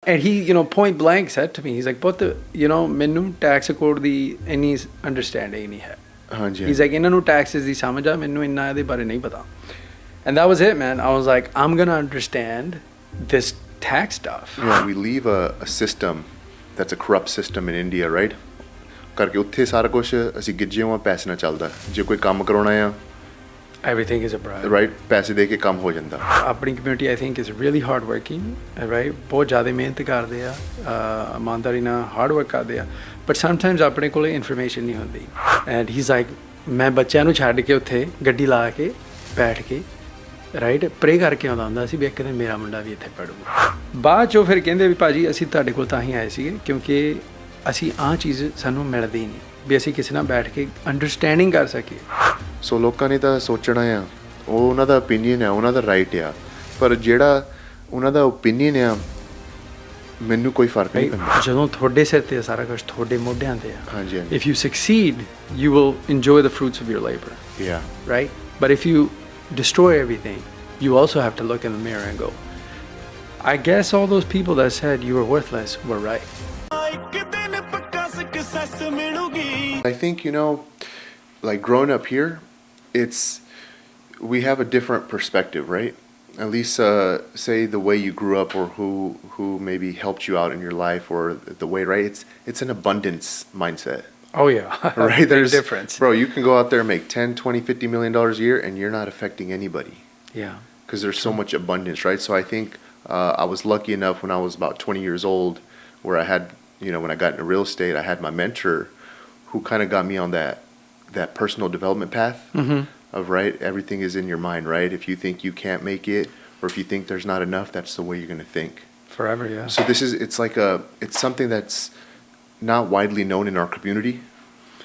And he, you know, point blank said to me, he's like, but you know, ਮੈਨੂੰ tax code ਦੀ ਇੰਨੀ understanding ਨਹੀਂ ਹੈ. ਹਾਂਜੀ. He's like, ਇਹਨਾਂ ਨੂੰ taxes ਦੀ ਸਮਝ ਆ, ਮੈਨੂੰ ਇੰਨਾ ਇਹਦੇ ਬਾਰੇ ਨਹੀਂ ਪਤਾ. And that was it, man. I was like, I'm gonna understand this tax stuff. Yeah, we leave a system that's a corrupt system in India, right? ਕਰਕੇ ਉੱਥੇ ਸਾਰਾ ਕੁਝ ਅਸੀਂ ਗਿੱਜੇ ਹੋਵਾਂ, ਪੈਸੇ ਨਾਲ ਚੱਲਦਾ. ਜੇ ਕੋਈ ਕੰਮ ਕਰਾਉਣਾ ਆ, everything is a bribe. Right? ਪੈਸੇ ਦੇ ਕੇ ਕੰਮ ਹੋ ਜਾਂਦਾ. ਆਪਣੀ community, I think, is really hardworking, right? ਬਹੁਤ ਜ਼ਿਆਦਾ ਮਿਹਨਤ ਕਰਦੇ ਆ, ਇਮਾਨਦਾਰੀ ਨਾਲ hard work ਕਰਦੇ ਆ. But sometimes ਆਪਣੇ ਕੋਲ information ਨਹੀਂ ਹੁੰਦੀ. And he's like, ਮੈਂ ਬੱਚਿਆਂ ਨੂੰ ਛੱਡ ਕੇ ਉੱਥੇ ਗੱਡੀ ਲਾ ਕੇ ਬੈਠ ਕੇ ਰਾਈਟ ਪ੍ਰੇ ਕਰਕੇ ਆਉਂਦਾ ਹੁੰਦਾ ਸੀ ਵੀ ਇੱਕ ਦਿਨ ਮੇਰਾ ਮੁੰਡਾ ਵੀ ਇੱਥੇ ਪੜੂਗਾ. ਬਾਅਦ 'ਚੋਂ ਫਿਰ ਕਹਿੰਦੇ ਵੀ ਭਾਜੀ ਅਸੀਂ ਤੁਹਾਡੇ ਕੋਲ ਤਾਂ ਹੀ ਆਏ ਸੀਗੇ ਕਿਉਂਕਿ ਅਸੀਂ ਆਹ ਚੀਜ਼ ਸਾਨੂੰ ਮਿਲਦੀ ਨਹੀਂ ਵੀ ਅਸੀਂ ਕਿਸੇ ਨਾਲ ਬੈਠ ਕੇ ਅੰਡਰਸਟੈਂਡਿੰਗ ਕਰ ਸਕੀਏ. ਸੋ ਲੋਕਾਂ ਨੇ ਤਾਂ ਸੋਚਣਾ ਆ, ਉਹ ਉਹਨਾਂ ਦਾ ਓਪੀਨੀਅਨ ਆ, ਉਹਨਾਂ ਦਾ ਰਾਈਟ ਆ, ਪਰ ਜਿਹੜਾ ਉਹਨਾਂ ਦਾ ਓਪੀਨੀਅਨ ਆ ਮੈਨੂੰ ਕੋਈ ਫਰਕ ਨਹੀਂ ਪੈਂਦਾ. ਜਦੋਂ ਤੁਹਾਡੇ ਸਿਰ ਤੇ ਸਾਰਾ ਕੁਝ ਤੁਹਾਡੇ ਮੋਢਿਆਂ ਤੇ ਆ. ਹਾਂਜੀ. If you succeed, you will enjoy the fruits of your labor. Yeah. Right? But if you destroy everything, you also have to look in the mirror and go, I guess all those people that said you were worthless were right. I think, you know, like growing up here, we have a different perspective, right? At least say the way you grew up or who maybe helped you out in your life or the way, right? It's an abundance mindset. Oh yeah. Right? There's a difference. Bro, you can go out there and make 10, 20, $50 million a year and you're not affecting anybody. Yeah. Because there's so much abundance, right? So I think I was lucky enough when I was about 20 years old where I had, you know, when I got into real estate, I had my mentor who kind of got me on that personal development path of, right, everything is in your mind, right? If you think you can't make it or if you think there's not enough, that's the way you're going to think. Forever, yeah. So it's something that's not widely known in our community,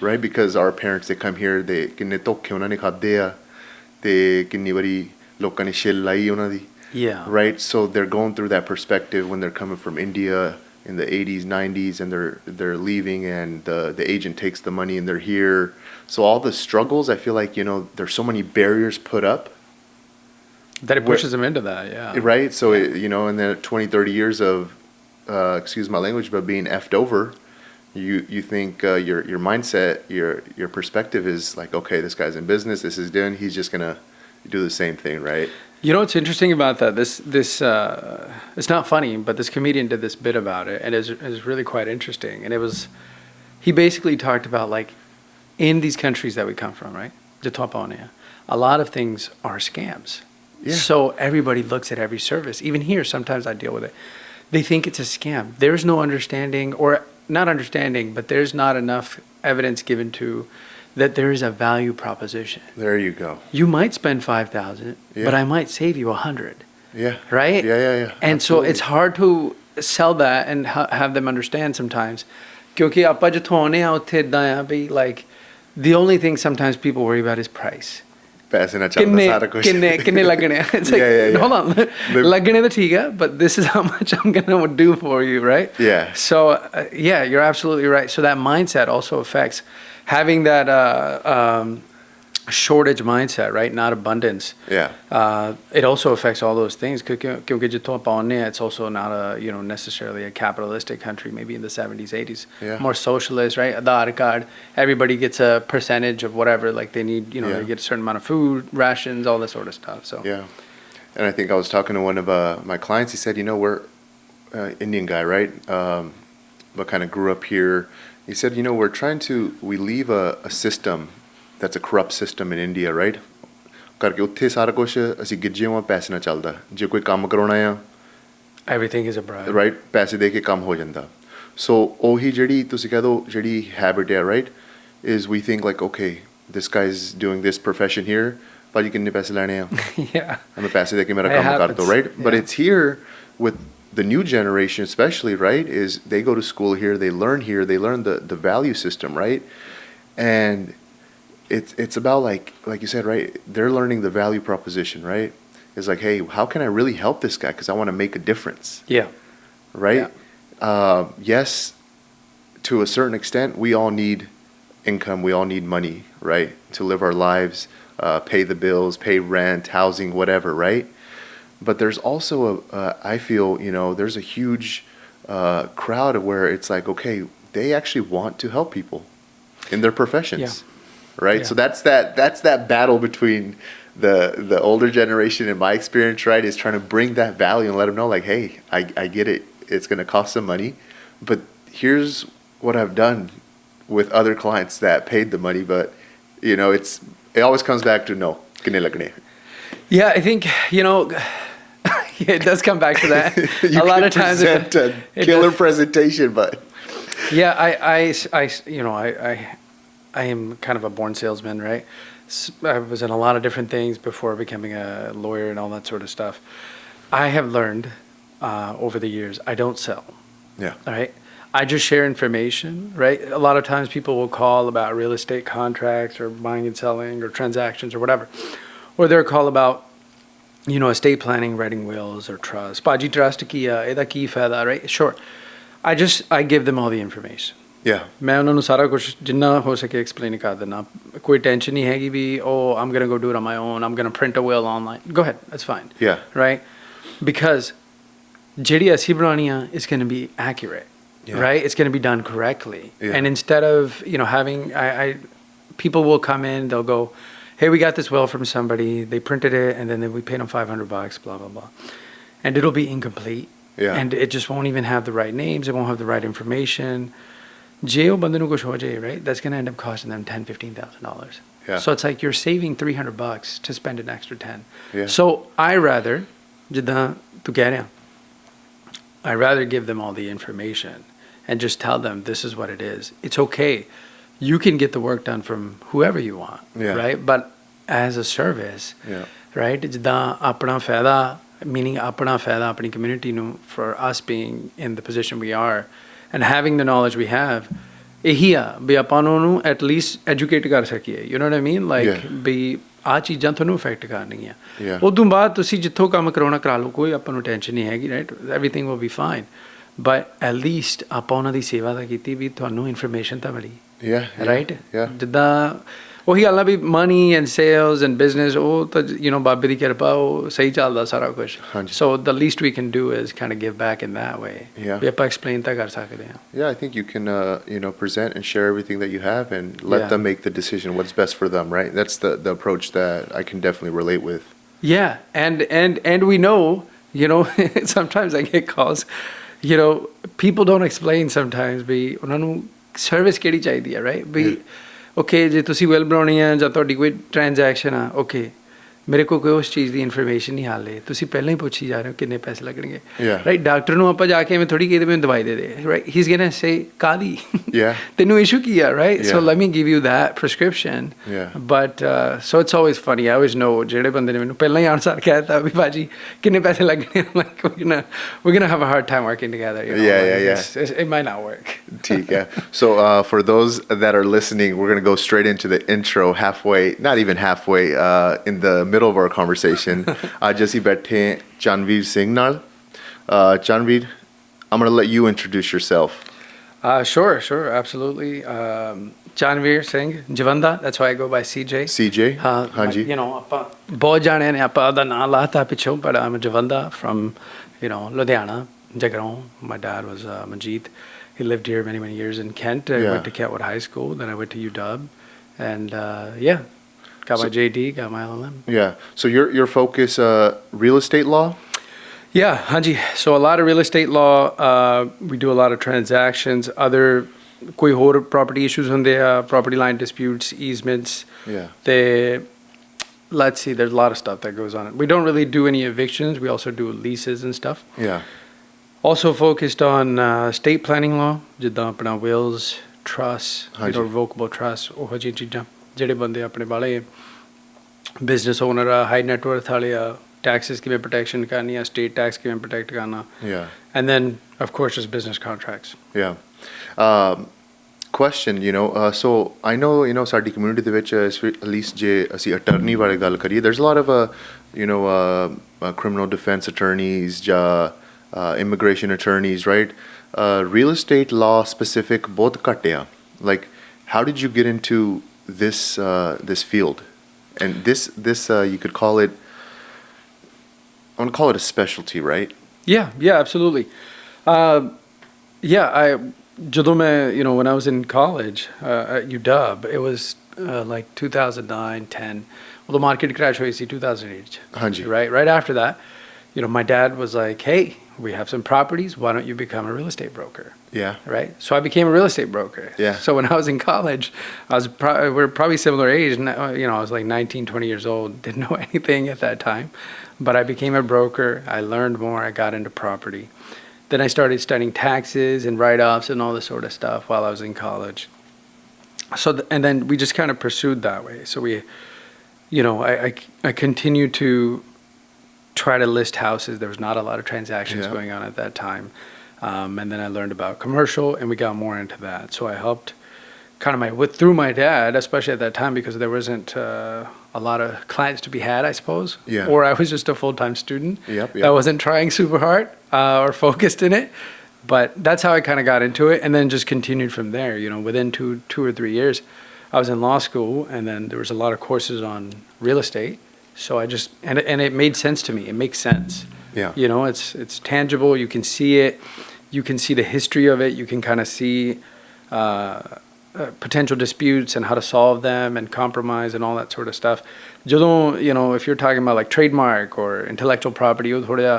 right? Because our parents, they come here, they kinne tokke ਉਹਨਾਂ ਨੇ ਖਾਦੇ ਆ ਤੇ ਕਿੰਨੀ ਵਾਰੀ ਲੋਕਾਂ ਨੇ ਛਿੱਲ ਲਾਈ ਉਹਨਾਂ ਦੀ. Yeah. Right? So they're going through that perspective when they're coming from India in the 80s, 90s, and they're leaving, and the agent takes the money, and they're here. So all the struggles, I feel like, you know, there's so many barriers put up that it pushes them into that. Yeah. Right. So you know, and then 20, 30 years of excuse my language, but being effed over, you think your mindset, your perspective is like, okay, this guy's in business, this is done, he's just gonna do the same thing, right? You know what's interesting about that? This it's not funny, but this comedian did this bit about it, and it's really quite interesting. And he basically talked about, like, in these countries that we come from, right? Japan, a lot of things are scams. Yeah. So everybody looks at every service. Even here, sometimes I deal with it. They think it's a scam. There's no understanding, or not understanding, but there's not enough evidence given to that there is a value proposition. There you go. You might spend 5,000, but I might save you 100. Yeah. Right? Yeah. And so it's hard to sell that and have them understand sometimes. Kyunki ਆਪਾਂ ਜਿੱਥੋਂ ਆਉਂਦੇ ਆ ਉੱਥੇ ਏਦਾਂ ਆ ਵੀ like the only thing sometimes people worry about is price. ਪੈਸੇ ਨਾਲ ਚੱਲਦਾ ਸਾਰਾ ਕੁਝ. ਕਿੰਨੇ ਲੱਗਣੇ ਆ? It's like, hold on. ਲੱਗਣੇ ਤਾਂ ਠੀਕ ਆ, but this is how much I'm going to do for you, right? Yeah. So, yeah, you're absolutely right. So that mindset also affects having that shortage mindset, right? Not abundance. Yeah. It also affects all those things. Kyunki jitho aapa aune, it's also not necessarily a capitalistic country. Maybe in the 70s, 80s, more socialist, right? Aadhaar card, everybody gets a percentage of whatever, like they need, they get a certain amount of food, rations, all that sort of stuff. So yeah. And I think I was talking to one of my clients. He said, we're Indian guy, right? But kind of grew up here. He said, we leave a system that's a corrupt system in India, right? ਕਰਕੇ ਉੱਥੇ ਸਾਰਾ ਕੁਝ ਅਸੀਂ ਗਿੱਜੇ ਹੋਵਾਂ, ਪੈਸੇ ਨਾਲ ਚੱਲਦਾ. ਜੇ ਕੋਈ ਕੰਮ ਕਰਾਉਣਾ ਆ, everything is a bribe. Right? ਪੈਸੇ ਦੇ ਕੇ ਕੰਮ ਹੋ ਜਾਂਦਾ. So ਉਹੀ ਜਿਹੜੀ ਤੁਸੀਂ ਕਹਿ ਦਿਓ ਜਿਹੜੀ habit ਹੈ, right? Is we think like, okay, this guy's doing this profession here, ਭਾਜੀ ਕਿੰਨੇ ਪੈਸੇ ਲੈਣੇ ਆ? Yeah. ਮੈਂ ਪੈਸੇ ਦੇ ਕੇ ਮੇਰਾ ਕੰਮ ਕਰ ਦੋ, right? But it's here with the new generation especially, right? Is they go to school here, they learn here, they learn the value system, right? And it's about like you said, right? They're learning the value proposition, right? It's like, hey, how can I really help this guy? Because I want to make a difference. Yeah. Right? Yeah. Yes, to a certain extent, we all need income. We all need money, right? To live our lives, pay the bills, pay rent, housing, whatever, right? But there's also I feel, there's a huge crowd where it's like, okay, they actually want to help people in their professions, right? Yeah. So that's that battle between the older generation, in my experience, right, is trying to bring that value and let them know, like, hey, I get it. It's going to cost some money, but here's what I've done with other clients that paid the money. But it always comes back to no. Yeah, I think it does come back to that. You a lot can of times present a killer presentation, but yeah, I am kind of a born salesman, right? I was in a lot of different things before becoming a lawyer and all that sort of stuff. I have learned over the years, I don't sell. Yeah. All right. I just share information, right? A lot of times people will call about real estate contracts or buying and selling or transactions or whatever. Or they'll call about, estate planning, writing wills or trust. Paji trust ki hai, eda ki fayda, right? Sure. I give them all the information. Yeah. मैं उन्होंने सारा कुछ जिन्ना हो सके explain कर देना. कोई tension नहीं है कि भी I'm gonna go do it on my own. I'm gonna print a will online. Go ahead, that's fine. Yeah. Right? Because ਜਿਹੜੀ ਅਸੀਂ ਬਣਾਉਣੀ ਆ is gonna be accurate. Yeah. Right? It's gonna be done correctly. Yeah. And instead of having people will come in, they'll go, hey, we got this will from somebody. They printed it and then we paid them $500. Blah blah blah. And it'll be incomplete. Yeah. And it just won't even have the right names. It won't have the right information. Jail ਬੰਦੇ ਨੂੰ ਕੁਝ ਹੋ ਜਾਏ, right? That's going to end up costing them $10,000-$15,000. Yeah. So it's like you're saving $300 to spend an extra 10. Yeah. So I rather, ਜਿੱਦਾਂ ਤੂੰ ਕਹਿ ਰਿਹਾ, I rather give them all the information and just tell them this is what it is. It's okay. You can get the work done from whoever you want, Yeah. right? But as a service, Yeah. right? ਜਿੱਦਾਂ ਆਪਣਾ ਫਾਇਦਾ, meaning ਆਪਣਾ ਫਾਇਦਾ ਆਪਣੀ community ਨੂੰ, for us being in the position we are and having the knowledge we have, ਇਹੀ ਆ ਵੀ ਆਪਾਂ ਨੂੰ at least educate ਕਰ ਸਕੀਏ. You know what I mean? Like ਵੀ ਆਹ ਚੀਜ਼ਾਂ ਤੁਹਾਨੂੰ ਇਫੈਕਟ ਕਰਨਗੀਆਂ. ਉਦੋਂ ਬਾਅਦ ਤੁਸੀਂ ਜਿੱਥੋਂ ਕੰਮ ਕਰਾਉਣਾ ਕਰਾ ਲਓ, ਕੋਈ ਆਪਾਂ ਨੂੰ ਟੈਨਸ਼ਨ ਨਹੀਂ ਹੈਗੀ, right? Everything will be fine. But at least ਆਪਾਂ ਉਹਨਾਂ ਦੀ ਸੇਵਾ ਤਾਂ ਕੀਤੀ ਵੀ ਤੁਹਾਨੂੰ ਇਨਫੋਰਮੇਸ਼ਨ ਤਾਂ ਮਿਲੀ, ਰਾਈਟ? ਜਿੱਦਾਂ ਉਹੀ ਗੱਲ ਆ ਵੀ money and sales and business, ਉਹ ਤਾਂ ਬਾਬੇ ਦੀ ਕਿਰਪਾ, ਉਹ ਸਹੀ ਚੱਲਦਾ ਸਾਰਾ ਕੁਛ. So the least we can do is kind of give back in that way. ਵੀ ਆਪਾਂ ਐਕਸਪਲੇਨ ਤਾਂ ਕਰ ਸਕਦੇ ਹਾਂ. Yeah, I think you can present and share everything that you have and let them make the decision what's best for them, right? That's the approach that I can definitely relate with. Yeah, and we know, sometimes I get calls, people don't explain sometimes ਵੀ ਉਹਨਾਂ ਨੂੰ service ਕਿਹੜੀ ਚਾਹੀਦੀ ਹੈ, right? ਵੀ okay ਜੇ ਤੁਸੀਂ well ਬਣਾਉਣੀ ਆ ਜਾਂ ਤੁਹਾਡੀ ਕੋਈ ਟ੍ਰਾਂਜੈਕਸ਼ਨ ਆ, ਓਕੇ ਮੇਰੇ ਕੋਲ ਕੋਈ ਉਸ ਚੀਜ਼ ਦੀ ਇਨਫੋਰਮੇਸ਼ਨ ਨਹੀਂ ਹਾਲੇ, ਤੁਸੀਂ ਪਹਿਲਾਂ ਹੀ ਪੁੱਛੀ ਜਾ ਰਹੇ ਹੋ ਕਿੰਨੇ ਪੈਸੇ ਲੱਗਣਗੇ, ਰਾਈਟ? ਡਾਕਟਰ ਨੂੰ ਆਪਾਂ ਜਾ ਕੇ ਐਵੇਂ ਥੋੜੀ ਕਹਦੇ ਮੈਨੂੰ ਦਵਾਈ ਦੇ ਦੇ, right? He is going to say ਕਾਦੀ, ਤੈਨੂੰ ਇਸ਼ੂ ਕੀ ਆ, right? So let me give you that prescription. But so it's always funny, I always know ਜਿਹੜੇ ਬੰਦੇ ਨੇ ਮੈਨੂੰ ਪਹਿਲਾਂ ਹੀ ਆਨਸਰ ਕਹਿ ਦਿੱਤਾ ਵੀ ਭਾਜੀ ਕਿੰਨੇ ਪੈਸੇ ਲੱਗਣੇ, like we're gonna have a hard time working together. It might not work. ਠੀਕ ਹੈ. So for those that are listening, we're gonna go straight into the intro halfway, not even halfway, in the middle of our conversation. ਅੱਜ ਅਸੀਂ ਬੈਠੇ Chanvir Singh ਨਾਲ. Chanvir, I'm going to let you introduce yourself. Sure, absolutely. Chanvir Singh, Javanda, that's why I go by CJ. CJ? Hanji. ਆਪਾਂ ਬਹੁਤ ਜਾਣਿਆਂ ਨੇ ਆਪਾਂ ਉਹਦਾ ਨਾਂ ਲਾਤਾ ਪਿੱਛੋਂ, but I'm Javanda from, Ludhiana, Jagrao. My dad was Manjeet. He lived here many years in Kent. I went to Kentwood High School, then I went to UW, and got my JD, got my LLM. Yeah. So your focus, real estate law? Yeah, Hanji. So a lot of real estate law. We do a lot of transactions. Other koi hor property issues hunde a, property line disputes, easements. Let's see, there's a lot of stuff that goes on. We don't really do any evictions. We also do leases and stuff. Yeah. Also focused on estate planning law, ਜਿੱਦਾਂ ਆਪਣਾ wills, trusts, revocable trusts, ਉਹ ਜਿਹੀ ਚੀਜ਼ਾਂ ਜਿਹੜੇ ਬੰਦੇ ਆਪਣੇ ਵਾਲੇ business owner ਆ, ਹਾਈ ਨੈਟਵਰਥ ਵਾਲੇ ਆ, ਟੈਕਸਿਸ ਕਿਵੇਂ ਪ੍ਰੋਟੈਕਸ਼ਨ ਕਰਨੀ ਆ, ਸਟੇਟ ਟੈਕਸ ਕਿਵੇਂ ਪ੍ਰੋਟੈਕਟ ਕਰਨਾ. And then of course just business contracts. Question, so I know, ਸਾਡੀ community ਦੇ ਵਿੱਚ at least ਜੇ ਅਸੀਂ attorney ਬਾਰੇ ਗੱਲ ਕਰੀਏ, there's a lot of criminal defense attorneys ਜਾਂ immigration attorneys, right? Real estate law specific ਬਹੁਤ ਘੱਟ ਆ. Like, how did you get into this field? And this you could call it, I want to call it a specialty, right? Yeah, absolutely. Yeah, ਜਦੋਂ ਮੈਂ, when I was in college at UW, it was like 2009, 10. Well, the market crash ਹੋਈ ਸੀ 2008. ਹਾਂਜੀ. Right after that, my dad was like, hey, we have some properties. Why don't you become a real estate broker? Yeah. Right. So I became a real estate broker. Yeah. So when I was in college, we're probably similar age. I was like 19, 20 years old. Didn't know anything at that time, but I became a broker. I learned more. I got into property. Then I started studying taxes and write-offs and all this sort of stuff while I was in college. So, and then we just kind of pursued that way. So I continued to try to list houses. There was not a lot of transactions going on at that time. And then I learned about commercial, and we got more into that. So I helped through my dad, especially at that time, because there wasn't a lot of clients to be had, I suppose. Yeah. Or I was just a full-time student Yep. that wasn't trying super hard or focused in it. But that's how I kind of got into it, and then just continued from there. Within two or 3 years, I was in law school, and then there was a lot of courses on real estate. So I just and it made sense to me. It makes sense. Yeah. It's tangible. You can see it. You can see the history of it. You can kind of see potential disputes and how to solve them and compromise and all that sort of stuff. ਜਦੋਂ if you're talking about like trademark or intellectual property, ਉਹ ਥੋੜਾ ਜਿਹਾ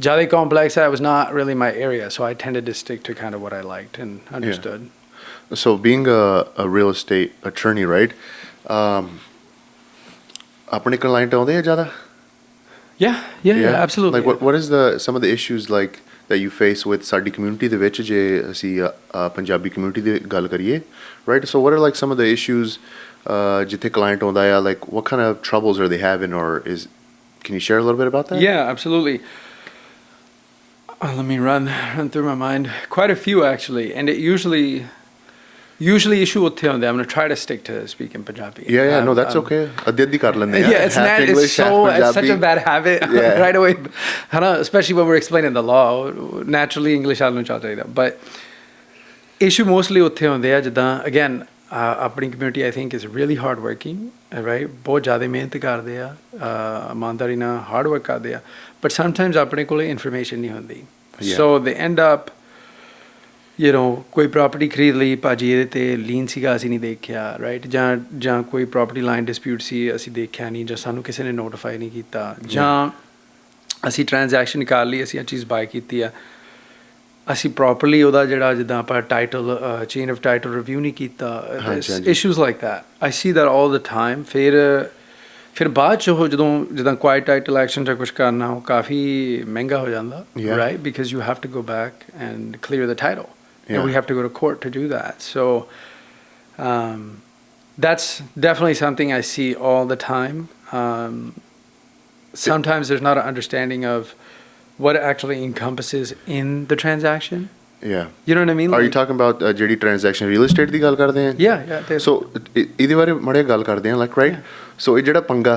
ਜ਼ਿਆਦਾ complex. That was not really my area, so I tended to stick to kind of what I liked and understood. Yeah. So being a real estate attorney, right? ਆਪਣੇ client ਆਉਂਦੇ ਆ ਜ਼ਿਆਦਾ? Yeah, absolutely. Like what is some of the issues like that you face with ਸਾਡੀ community ਦੇ ਵਿੱਚ ਜੇ ਅਸੀਂ Punjabi community ਦੀ ਗੱਲ ਕਰੀਏ, right? So what are like some of the issues ਜਿੱਥੇ client ਆਉਂਦਾ ਆ, like what kind of troubles are they having, or can you share a little bit about that? Yeah, absolutely. Let me run through my mind. Quite a few actually, and it usually issue ਉੱਥੇ ਹੁੰਦੇ. I'm going to try to stick to speaking Punjabi. Yeah, no, that's okay. ਅੱਧੀ ਕਰ ਲੈਂਦੇ ਆ. Yeah, it's such a bad habit right away. Especially when we're explaining the law. Naturally, English ਆਉਣਾ ਚਾਹੀਦਾ. But issue mostly ਉੱਥੇ ਹੁੰਦੇ ਆ ਜਿੱਦਾਂ, again, ਆਪਣੀ community I think is really hardworking, right? ਬਹੁਤ ਜ਼ਿਆਦਾ ਮਿਹਨਤ ਕਰਦੇ ਆ, ਇਮਾਨਦਾਰੀ ਨਾਲ hard work ਕਰਦੇ ਆ. But sometimes ਆਪਣੇ ਕੋਲ information ਨਹੀਂ ਹੁੰਦੀ. So they end up ਕੋਈ ਪ੍ਰਾਪਰਟੀ ਖਰੀਦ ਲਈ, ਭਾਜੀ ਇਹਦੇ 'ਤੇ ਲੀਨ ਸੀਗਾ, ਅਸੀਂ ਨਹੀਂ ਦੇਖਿਆ, ਰਾਈਟ? ਜਾਂ ਕੋਈ ਪ੍ਰਾਪਰਟੀ ਲਾਈਨ ਡਿਸਪਿਊਟ ਸੀ, ਅਸੀਂ ਦੇਖਿਆ ਨਹੀਂ, ਜਾਂ ਸਾਨੂੰ ਕਿਸੇ ਨੇ ਨੋਟੀਫਾਈ ਨਹੀਂ ਕੀਤਾ, ਜਾਂ ਅਸੀਂ ਟ੍ਰਾਂਜੈਕਸ਼ਨ ਨਿਕਾਲ ਲਈ, ਅਸੀਂ ਇਹ ਚੀਜ਼ ਬਾਏ ਕੀਤੀ ਆ, ਅਸੀਂ ਪ੍ਰੋਪਰਲੀ ਉਹਦਾ ਜਿਹੜਾ ਜਿੱਦਾਂ ਆਪਾਂ title chain of title review ਨਹੀਂ ਕੀਤਾ. Issues like that I C that all the time. ਫਿਰ ਬਾਅਦ 'ਚ ਉਹ ਜਿੱਦਾਂ ਕੁਆਇਟ ਟਾਈਟਲ ਐਕਸ਼ਨ ਜਾਂ ਕੁਛ ਕਰਨਾ, ਉਹ ਕਾਫੀ ਮਹਿੰਗਾ ਹੋ ਜਾਂਦਾ, right? Because you have to go back and clear the title. And we have to go to court to do that. So that's definitely something I see all the time. Sometimes there's not an understanding of what actually encompasses in the transaction. Yeah. You know what I mean? Are you talking about ਜਿਹੜੀ transaction real estate ਦੀ ਗੱਲ ਕਰਦੇ ਹਾਂ? Yeah. So ਇਹਦੇ ਬਾਰੇ ਮਾੜੇ ਗੱਲ ਕਰਦੇ ਹਾਂ, like, right? So ਇਹ ਜਿਹੜਾ ਪੰਗਾ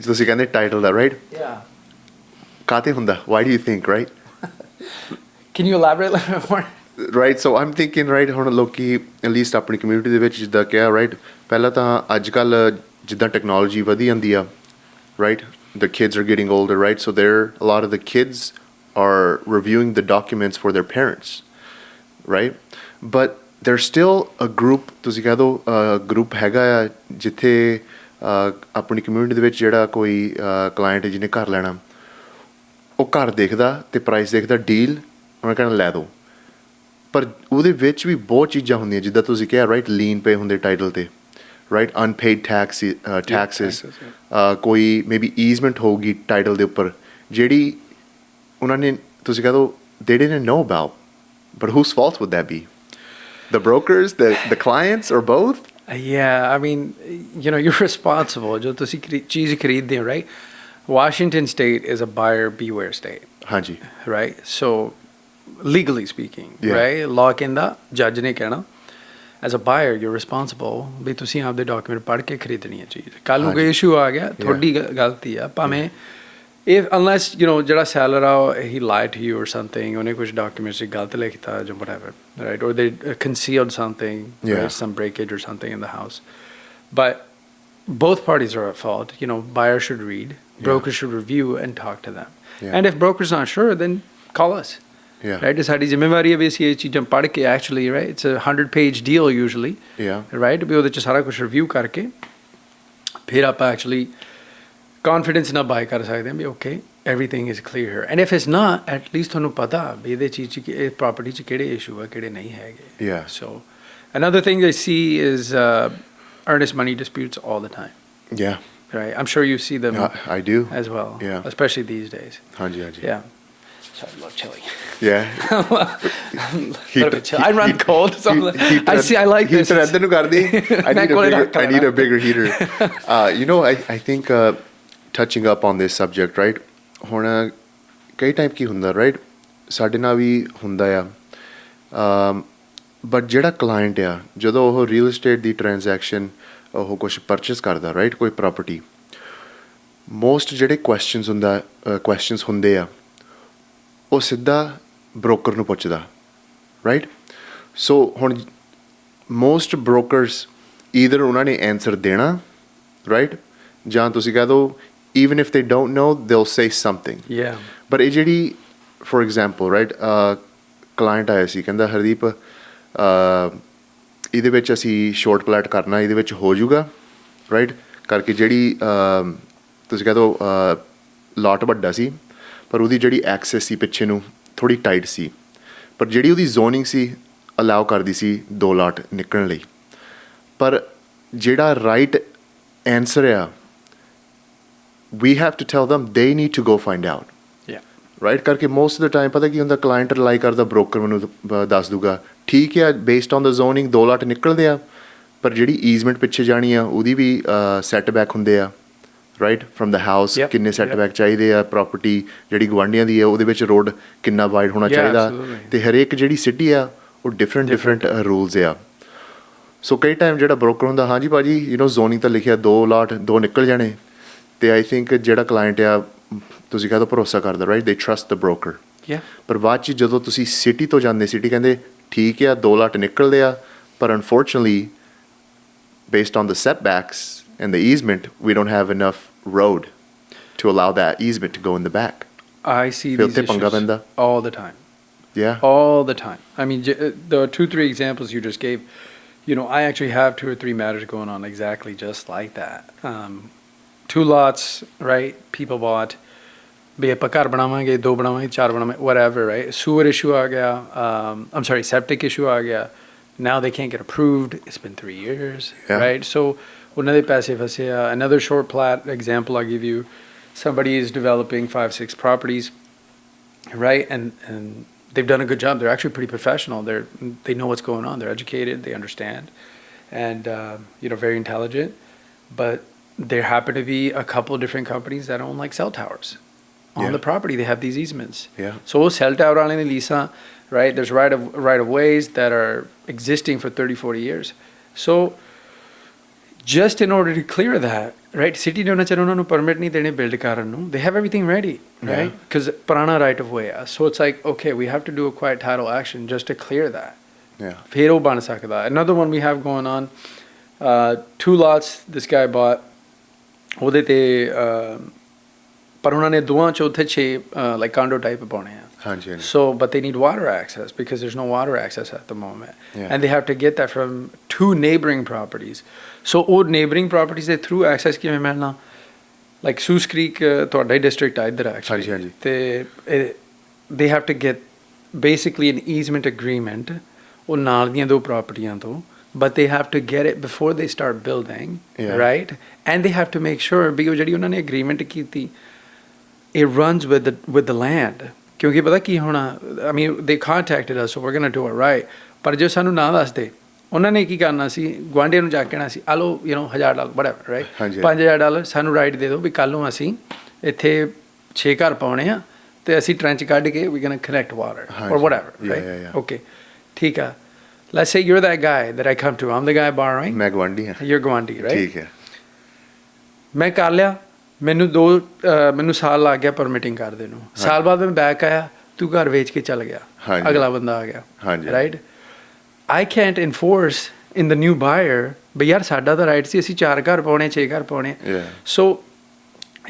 ਤੁਸੀਂ ਕਹਿੰਦੇ title ਦਾ, right? Yeah. ਕਾਤੇ ਹੁੰਦਾ? Why do you think, right? Can you elaborate a little bit more? Right, so I'm thinking, right, ਹੁਣ ਲੋਕੀ at least ਆਪਣੀ community ਦੇ ਵਿੱਚ ਜਿੱਦਾਂ ਕਿਹਾ, right, ਪਹਿਲਾਂ ਤਾਂ ਅੱਜ ਕੱਲ੍ਹ ਜਿੱਦਾਂ technology ਵਧੀ ਜਾਂਦੀ ਆ, right, the kids are getting older, right, so a lot of the kids are reviewing the documents for their parents, right, but there's still a group, ਤੁਸੀਂ ਕਹਿ ਦਿਓ group ਹੈਗਾ ਆ ਜਿੱਥੇ ਆਪਣੀ community ਦੇ ਵਿੱਚ ਜਿਹੜਾ ਕੋਈ client ਜਿਹਨੇ ਘਰ ਲੈਣਾ, ਉਹ ਘਰ ਦੇਖਦਾ ਅਤੇ ਪ੍ਰਾਈਸ ਦੇਖਦਾ, ਡੀਲ ਉਹਨਾਂ ਕਹਿਣਾ ਲੈ ਦਿਓ. ਪਰ ਉਹਦੇ ਵਿੱਚ ਵੀ ਬਹੁਤ ਚੀਜ਼ਾਂ ਹੁੰਦੀਆਂ ਜਿੱਦਾਂ ਤੁਸੀਂ ਕਿਹਾ, ਰਾਈਟ? ਲੀਨ ਪੇ ਹੁੰਦੇ ਟਾਈਟਲ 'ਤੇ, ਰਾਈਟ? ਅਨਪੇਡ ਟੈਕਸਿਸ, ਕੋਈ ਮੇਬੀ ਈਜ਼ਮੈਂਟ ਹੋਊਗੀ ਟਾਈਟਲ ਦੇ ਉੱਪਰ ਜਿਹੜੀ ਉਹਨਾਂ ਨੇ, ਤੁਸੀਂ ਕਹਿ ਦਿਓ, they didn't know about. But whose fault would that be? The brokers, the clients, or both? Yeah, I mean, you're responsible. ਜੋ ਤੁਸੀਂ ਚੀਜ਼ ਖਰੀਦਦੇ ਹੋ, right? Washington State is a buyer beware state. ਹਾਂਜੀ. Right? So legally speaking, right? Law ਕਹਿੰਦਾ, ਜੱਜ ਨੇ ਕਹਿਣਾ, as a buyer you're responsible ਵੀ ਤੁਸੀਂ ਆਪਦੇ ਡਾਕੂਮੈਂਟ ਪੜ੍ਹ ਕੇ ਖਰੀਦਣੀ ਹੈ ਚੀਜ਼. ਕੱਲ੍ਹ ਨੂੰ ਕੋਈ ਇਸ਼ੂ ਆ ਗਿਆ, ਤੁਹਾਡੀ ਗਲਤੀ ਆ, ਭਾਵੇਂ unless ਜਿਹੜਾ seller ਆ, he lied to you or something, ਉਹਨੇ ਕੁਝ ਡਾਕੂਮੈਂਟਸ ਗਲਤ ਲਿਖਤਾ ਜਾਂ whatever, right? Or they concealed something, right? Some breakage or something in the house. But both parties are at fault. Buyer should read, broker should review and talk to them. And if broker's not sure, then call us. Yeah. right? ਸਾਡੀ ਜ਼ਿੰਮੇਵਾਰੀ ਹੈ ਵੀ ਅਸੀਂ ਇਹ ਚੀਜ਼ਾਂ ਪੜ੍ਹ ਕੇ actually right it's a 100-page deal usually, right ਵੀ ਉਹਦੇ 'ਚ ਸਾਰਾ ਕੁਛ ਰਿਵਿਊ ਕਰਕੇ ਫਿਰ ਆਪਾਂ ਐਕਚੁਅਲੀ ਕੌਨਫੀਡੈਂਸ ਨਾਲ ਬਾਏ ਕਰ ਸਕਦੇ ਹਾਂ ਵੀ okay everything is clear and if it's not at least ਤੁਹਾਨੂੰ ਪਤਾ ਵੀ ਇਹਦੇ ਚੀਜ਼ 'ਚ ਇਹ ਪ੍ਰੋਪਰਟੀ 'ਚ ਕਿਹੜੇ ਇਸ਼ੂ ਆ ਕਿਹੜੇ ਨਹੀਂ ਹੈਗੇ. So another thing I see is earnest money disputes all the time. Right, I'm sure you see them. I do as well. Yeah, especially these days. Hanji. Yeah, sorry, a little chilly. Yeah. I run cold, so I see. I like this. I need a bigger heater. You know, I think touching up on this subject, right? ਹੁਣ ਕਈ type ਕੀ ਹੁੰਦਾ right ਸਾਡੇ ਨਾਲ ਵੀ ਹੁੰਦਾ ਆ but ਜਿਹੜਾ client ਆ ਜਦੋਂ ਉਹ ਰੀਅਲ ਏਸਟੇਟ ਦੀ ਟ੍ਰਾਂਜੈਕਸ਼ਨ ਉਹ ਕੁਛ ਪਰਚੇਸ ਕਰਦਾ ਰਾਈਟ ਕੋਈ ਪ੍ਰਾਪਰਟੀ ਮੋਸਟ ਜਿਹੜੇ ਕੁਐਸਚਨਸ ਹੁੰਦੇ ਆ ਉਹ ਸਿੱਧਾ ਬ੍ਰੋਕਰ ਨੂੰ ਪੁੱਛਦਾ ਰਾਈਟ. ਸੋ ਹੁਣ ਮੋਸਟ ਬ੍ਰੋਕਰਸ ਈਦਰ ਉਹਨਾਂ ਨੇ ਆਨਸਰ ਦੇਣਾ ਰਾਈਟ ਜਾਂ ਤੁਸੀਂ ਕਹਿ ਦਿਓ even if they don't know, they'll say something. Yeah. But ਇਹ ਜਿਹੜੀ for example, right, client ਆਇਆ ਸੀ ਕਹਿੰਦਾ ਹਰਦੀਪ ਇਹਦੇ ਵਿੱਚ ਅਸੀਂ ਸ਼ੋਰਟ ਪਲਾਟ ਕਰਨਾ ਇਹਦੇ ਵਿੱਚ ਹੋ ਜਾਊਗਾ ਰਾਈਟ ਕਰਕੇ ਜਿਹੜੀ ਤੁਸੀਂ ਕਹਿ ਦਿਓ ਲਾਟ ਵੱਡਾ ਸੀ ਪਰ ਉਹਦੀ ਜਿਹੜੀ ਐਕਸੈਸ ਸੀ ਪਿੱਛੇ ਨੂੰ ਥੋੜ੍ਹੀ ਟਾਈਟ ਸੀ ਪਰ ਜਿਹੜੀ ਉਹਦੀ ਜ਼ੋਨਿੰਗ ਸੀ ਅਲਾਓ ਕਰਦੀ ਸੀ 2 ਲਾਟ ਨਿਕਲਣ ਲਈ ਪਰ ਜਿਹੜਾ ਰਾਈਟ ਆਨਸਰ ਆ we have to tell them they need to go find out. Right ਕਰਕੇ most of the time ਪਤਾ ਕੀ ਹੁੰਦਾ ਕਲਾਇੰਟ ਰਿਲਾਈ ਕਰਦਾ ਬ੍ਰੋਕਰ ਮੈਨੂੰ ਦੱਸ ਦੂਗਾ ਠੀਕ ਹੈ ਬੇਸਡ ਔਨ ਦਾ ਜ਼ੋਨਿੰਗ 2 ਲਾਟ ਨਿਕਲਦੇ ਆ ਪਰ ਜਿਹੜੀ ਈਜ਼ਮੈਂਟ ਪਿੱਛੇ ਜਾਣੀ ਆ ਉਹਦੀ ਵੀ ਸੈਟਬੈਕ ਹੁੰਦੇ ਆ ਰਾਈਟ ਫਰਮ ਦਾ ਹਾਊਸ ਕਿੰਨੇ ਸੈਟਬੈਕ ਚਾਹੀਦੇ ਆ ਪ੍ਰੋਪਰਟੀ ਜਿਹੜੀ ਗੁਆਂਢੀਆਂ ਦੀ ਆ ਉਹਦੇ ਵਿੱਚ ਰੋਡ ਕਿੰਨਾ ਵਾਈਡ ਹੋਣਾ ਚਾਹੀਦਾ ਤੇ ਹਰੇਕ ਜਿਹੜੀ ਸਿਟੀ ਆ ਉਹ ਡਿਫਰੈਂਟ ਰੂਲਸ ਆ. ਸੋ ਕਈ ਟਾਈਮ ਜਿਹੜਾ ਬ੍ਰੋਕਰ ਹੁੰਦਾ ਹਾਂਜੀ ਭਾਜੀ ਯੂ ਨੋ ਜ਼ੋਨਿੰਗ ਤਾਂ ਲਿਖਿਆ 2 ਲਾਟ 2 ਨਿਕਲ ਜਾਣੇ ਤੇ ਆਈ ਥਿੰਕ ਜਿਹੜਾ ਕਲਾਇੰਟ ਆ ਤੁਸੀਂ ਕਹਿ ਦੋ ਭਰੋਸਾ ਕਰਦਾ ਰਾਈਟ ਦੇ ਟਰਸਟ ਦ ਬ੍ਰੋਕਰ ਪਰ ਬਾਅਦ 'ਚ ਜਦੋਂ ਤੁਸੀਂ ਸਿਟੀ ਤੋਂ ਜਾਂਦੇ ਸਿਟੀ ਕਹਿੰਦੇ ਠੀਕ ਆ 2 ਲਾਟ ਨਿਕਲਦੇ ਆ ਪਰ unfortunately based on the setbacks and the easement we don't have enough road to allow that easement to go in the back. I see these issues all the time. All the time. I mean the 2-3 examples you just gave, you know, I actually have 2 or 3 matters going on exactly just like that. 2 lots, right? People bought. ਵੀ ਆਪਾਂ ਘਰ ਬਣਾਵਾਂਗੇ 2 ਬਣਾਵਾਂਗੇ 4 ਬਣਾਵਾਂਗੇ whatever, right? Sewer issue ਆ ਗਿਆ. I'm sorry, septic issue ਆ ਗਿਆ. Now they can't get approved. It's been 3 years, right? So ਉਹਨਾਂ ਦੇ ਪੈਸੇ ਫਸੇ ਆ. Another short plat example I'll give you. Somebody is developing 5-6 properties, right? And they've done a good job. They're actually pretty professional. They know what's going on. They're educated. They understand, and you know, very intelligent. But there happen to be a couple of different companies that own like cell towers on the property. They have these easements. So cell tower on the lease, right? There's right of ways that are existing for 30-40 years. So just in order to clear that, right? City don't chalo na permit nahi dene build karan nu. They have everything ready, right? Because purana right of way. So it's like okay, we have to do a quiet title action just to clear that. Phir oh ban sakda. Another one we have going on. 2 lots this guy bought. ਉਹਦੇ 'ਤੇ ਪਰ ਉਹਨਾਂ ਨੇ ਦੋਵਾਂ 'ਚ ਉੱਥੇ 6 like condo type ਪਾਉਣੇ ਆ. ਹਾਂਜੀ. So but they need water access because there's no water access at the moment. And they have to get that from 2 neighboring properties. So ਉਹ neighboring properties ਦੇ through access ਕਿਵੇਂ ਮਿਲਣਾ? Like Seuss Creek ਤੁਹਾਡਾ ਹੀ district ਆ ਇੱਧਰ actually. ਹਾਂਜੀ. ਤੇ they have to get basically an easement agreement ਉਹ ਨਾਲ ਦੀਆਂ 2 ਪ੍ਰਾਪਰਟੀਆਂ ਤੋਂ. But they have to get it before they start building, right? And they have to make sure because ਜਿਹੜੀ ਉਹਨਾਂ ਨੇ agreement ਕੀਤੀ it runs with the land. ਕਿਉਂਕਿ ਪਤਾ ਕੀ ਹੋਣਾ I mean they contacted us so we're going to do it right. ਪਰ ਜੇ ਸਾਨੂੰ ਨਾ ਦੱਸਦੇ ਉਹਨਾਂ ਨੇ ਕੀ ਕਰਨਾ ਸੀ ਗੁਆਂਢੀਆਂ ਨੂੰ ਜਾ ਕੇ ਕਹਿਣਾ ਸੀ ਆ ਲਓ you know $1000 whatever right $5000 ਸਾਨੂੰ ਰਾਈਟ ਦੇ ਦਿਓ ਵੀ ਕੱਲ੍ਹ ਨੂੰ ਅਸੀਂ ਇੱਥੇ 6 ਘਰ ਪਾਉਣੇ ਆ ਤੇ ਅਸੀਂ ਟ੍ਰੈਂਚ ਕੱਢ ਕੇ we're going to connect water or whatever right? Okay ਠੀਕ ਆ. Let's say you're that guy that I come to. I'm the guy borrowing. मैं गवांडी हाँ. You're गवांडी, right? ठीक है. मैं कर लिया. ਮੈਨੂੰ ਸਾਲ ਲੱਗ ਗਿਆ ਪਰਮਿਟਿੰਗ ਕਰਦੇ ਨੂੰ. ਸਾਲ ਬਾਅਦ ਮੈਂ ਬੈਕ ਆਇਆ. ਤੂੰ ਘਰ ਵੇਚ ਕੇ ਚੱਲ ਗਿਆ. ਅਗਲਾ ਬੰਦਾ ਆ ਗਿਆ. Right? I can't enforce in the new buyer. ਬਈ ਯਾਰ ਸਾਡਾ ਤਾਂ ਰਾਈਟ ਸੀ ਅਸੀਂ 4 ਘਰ ਪਾਉਣੇ 6 ਘਰ ਪਾਉਣੇ. So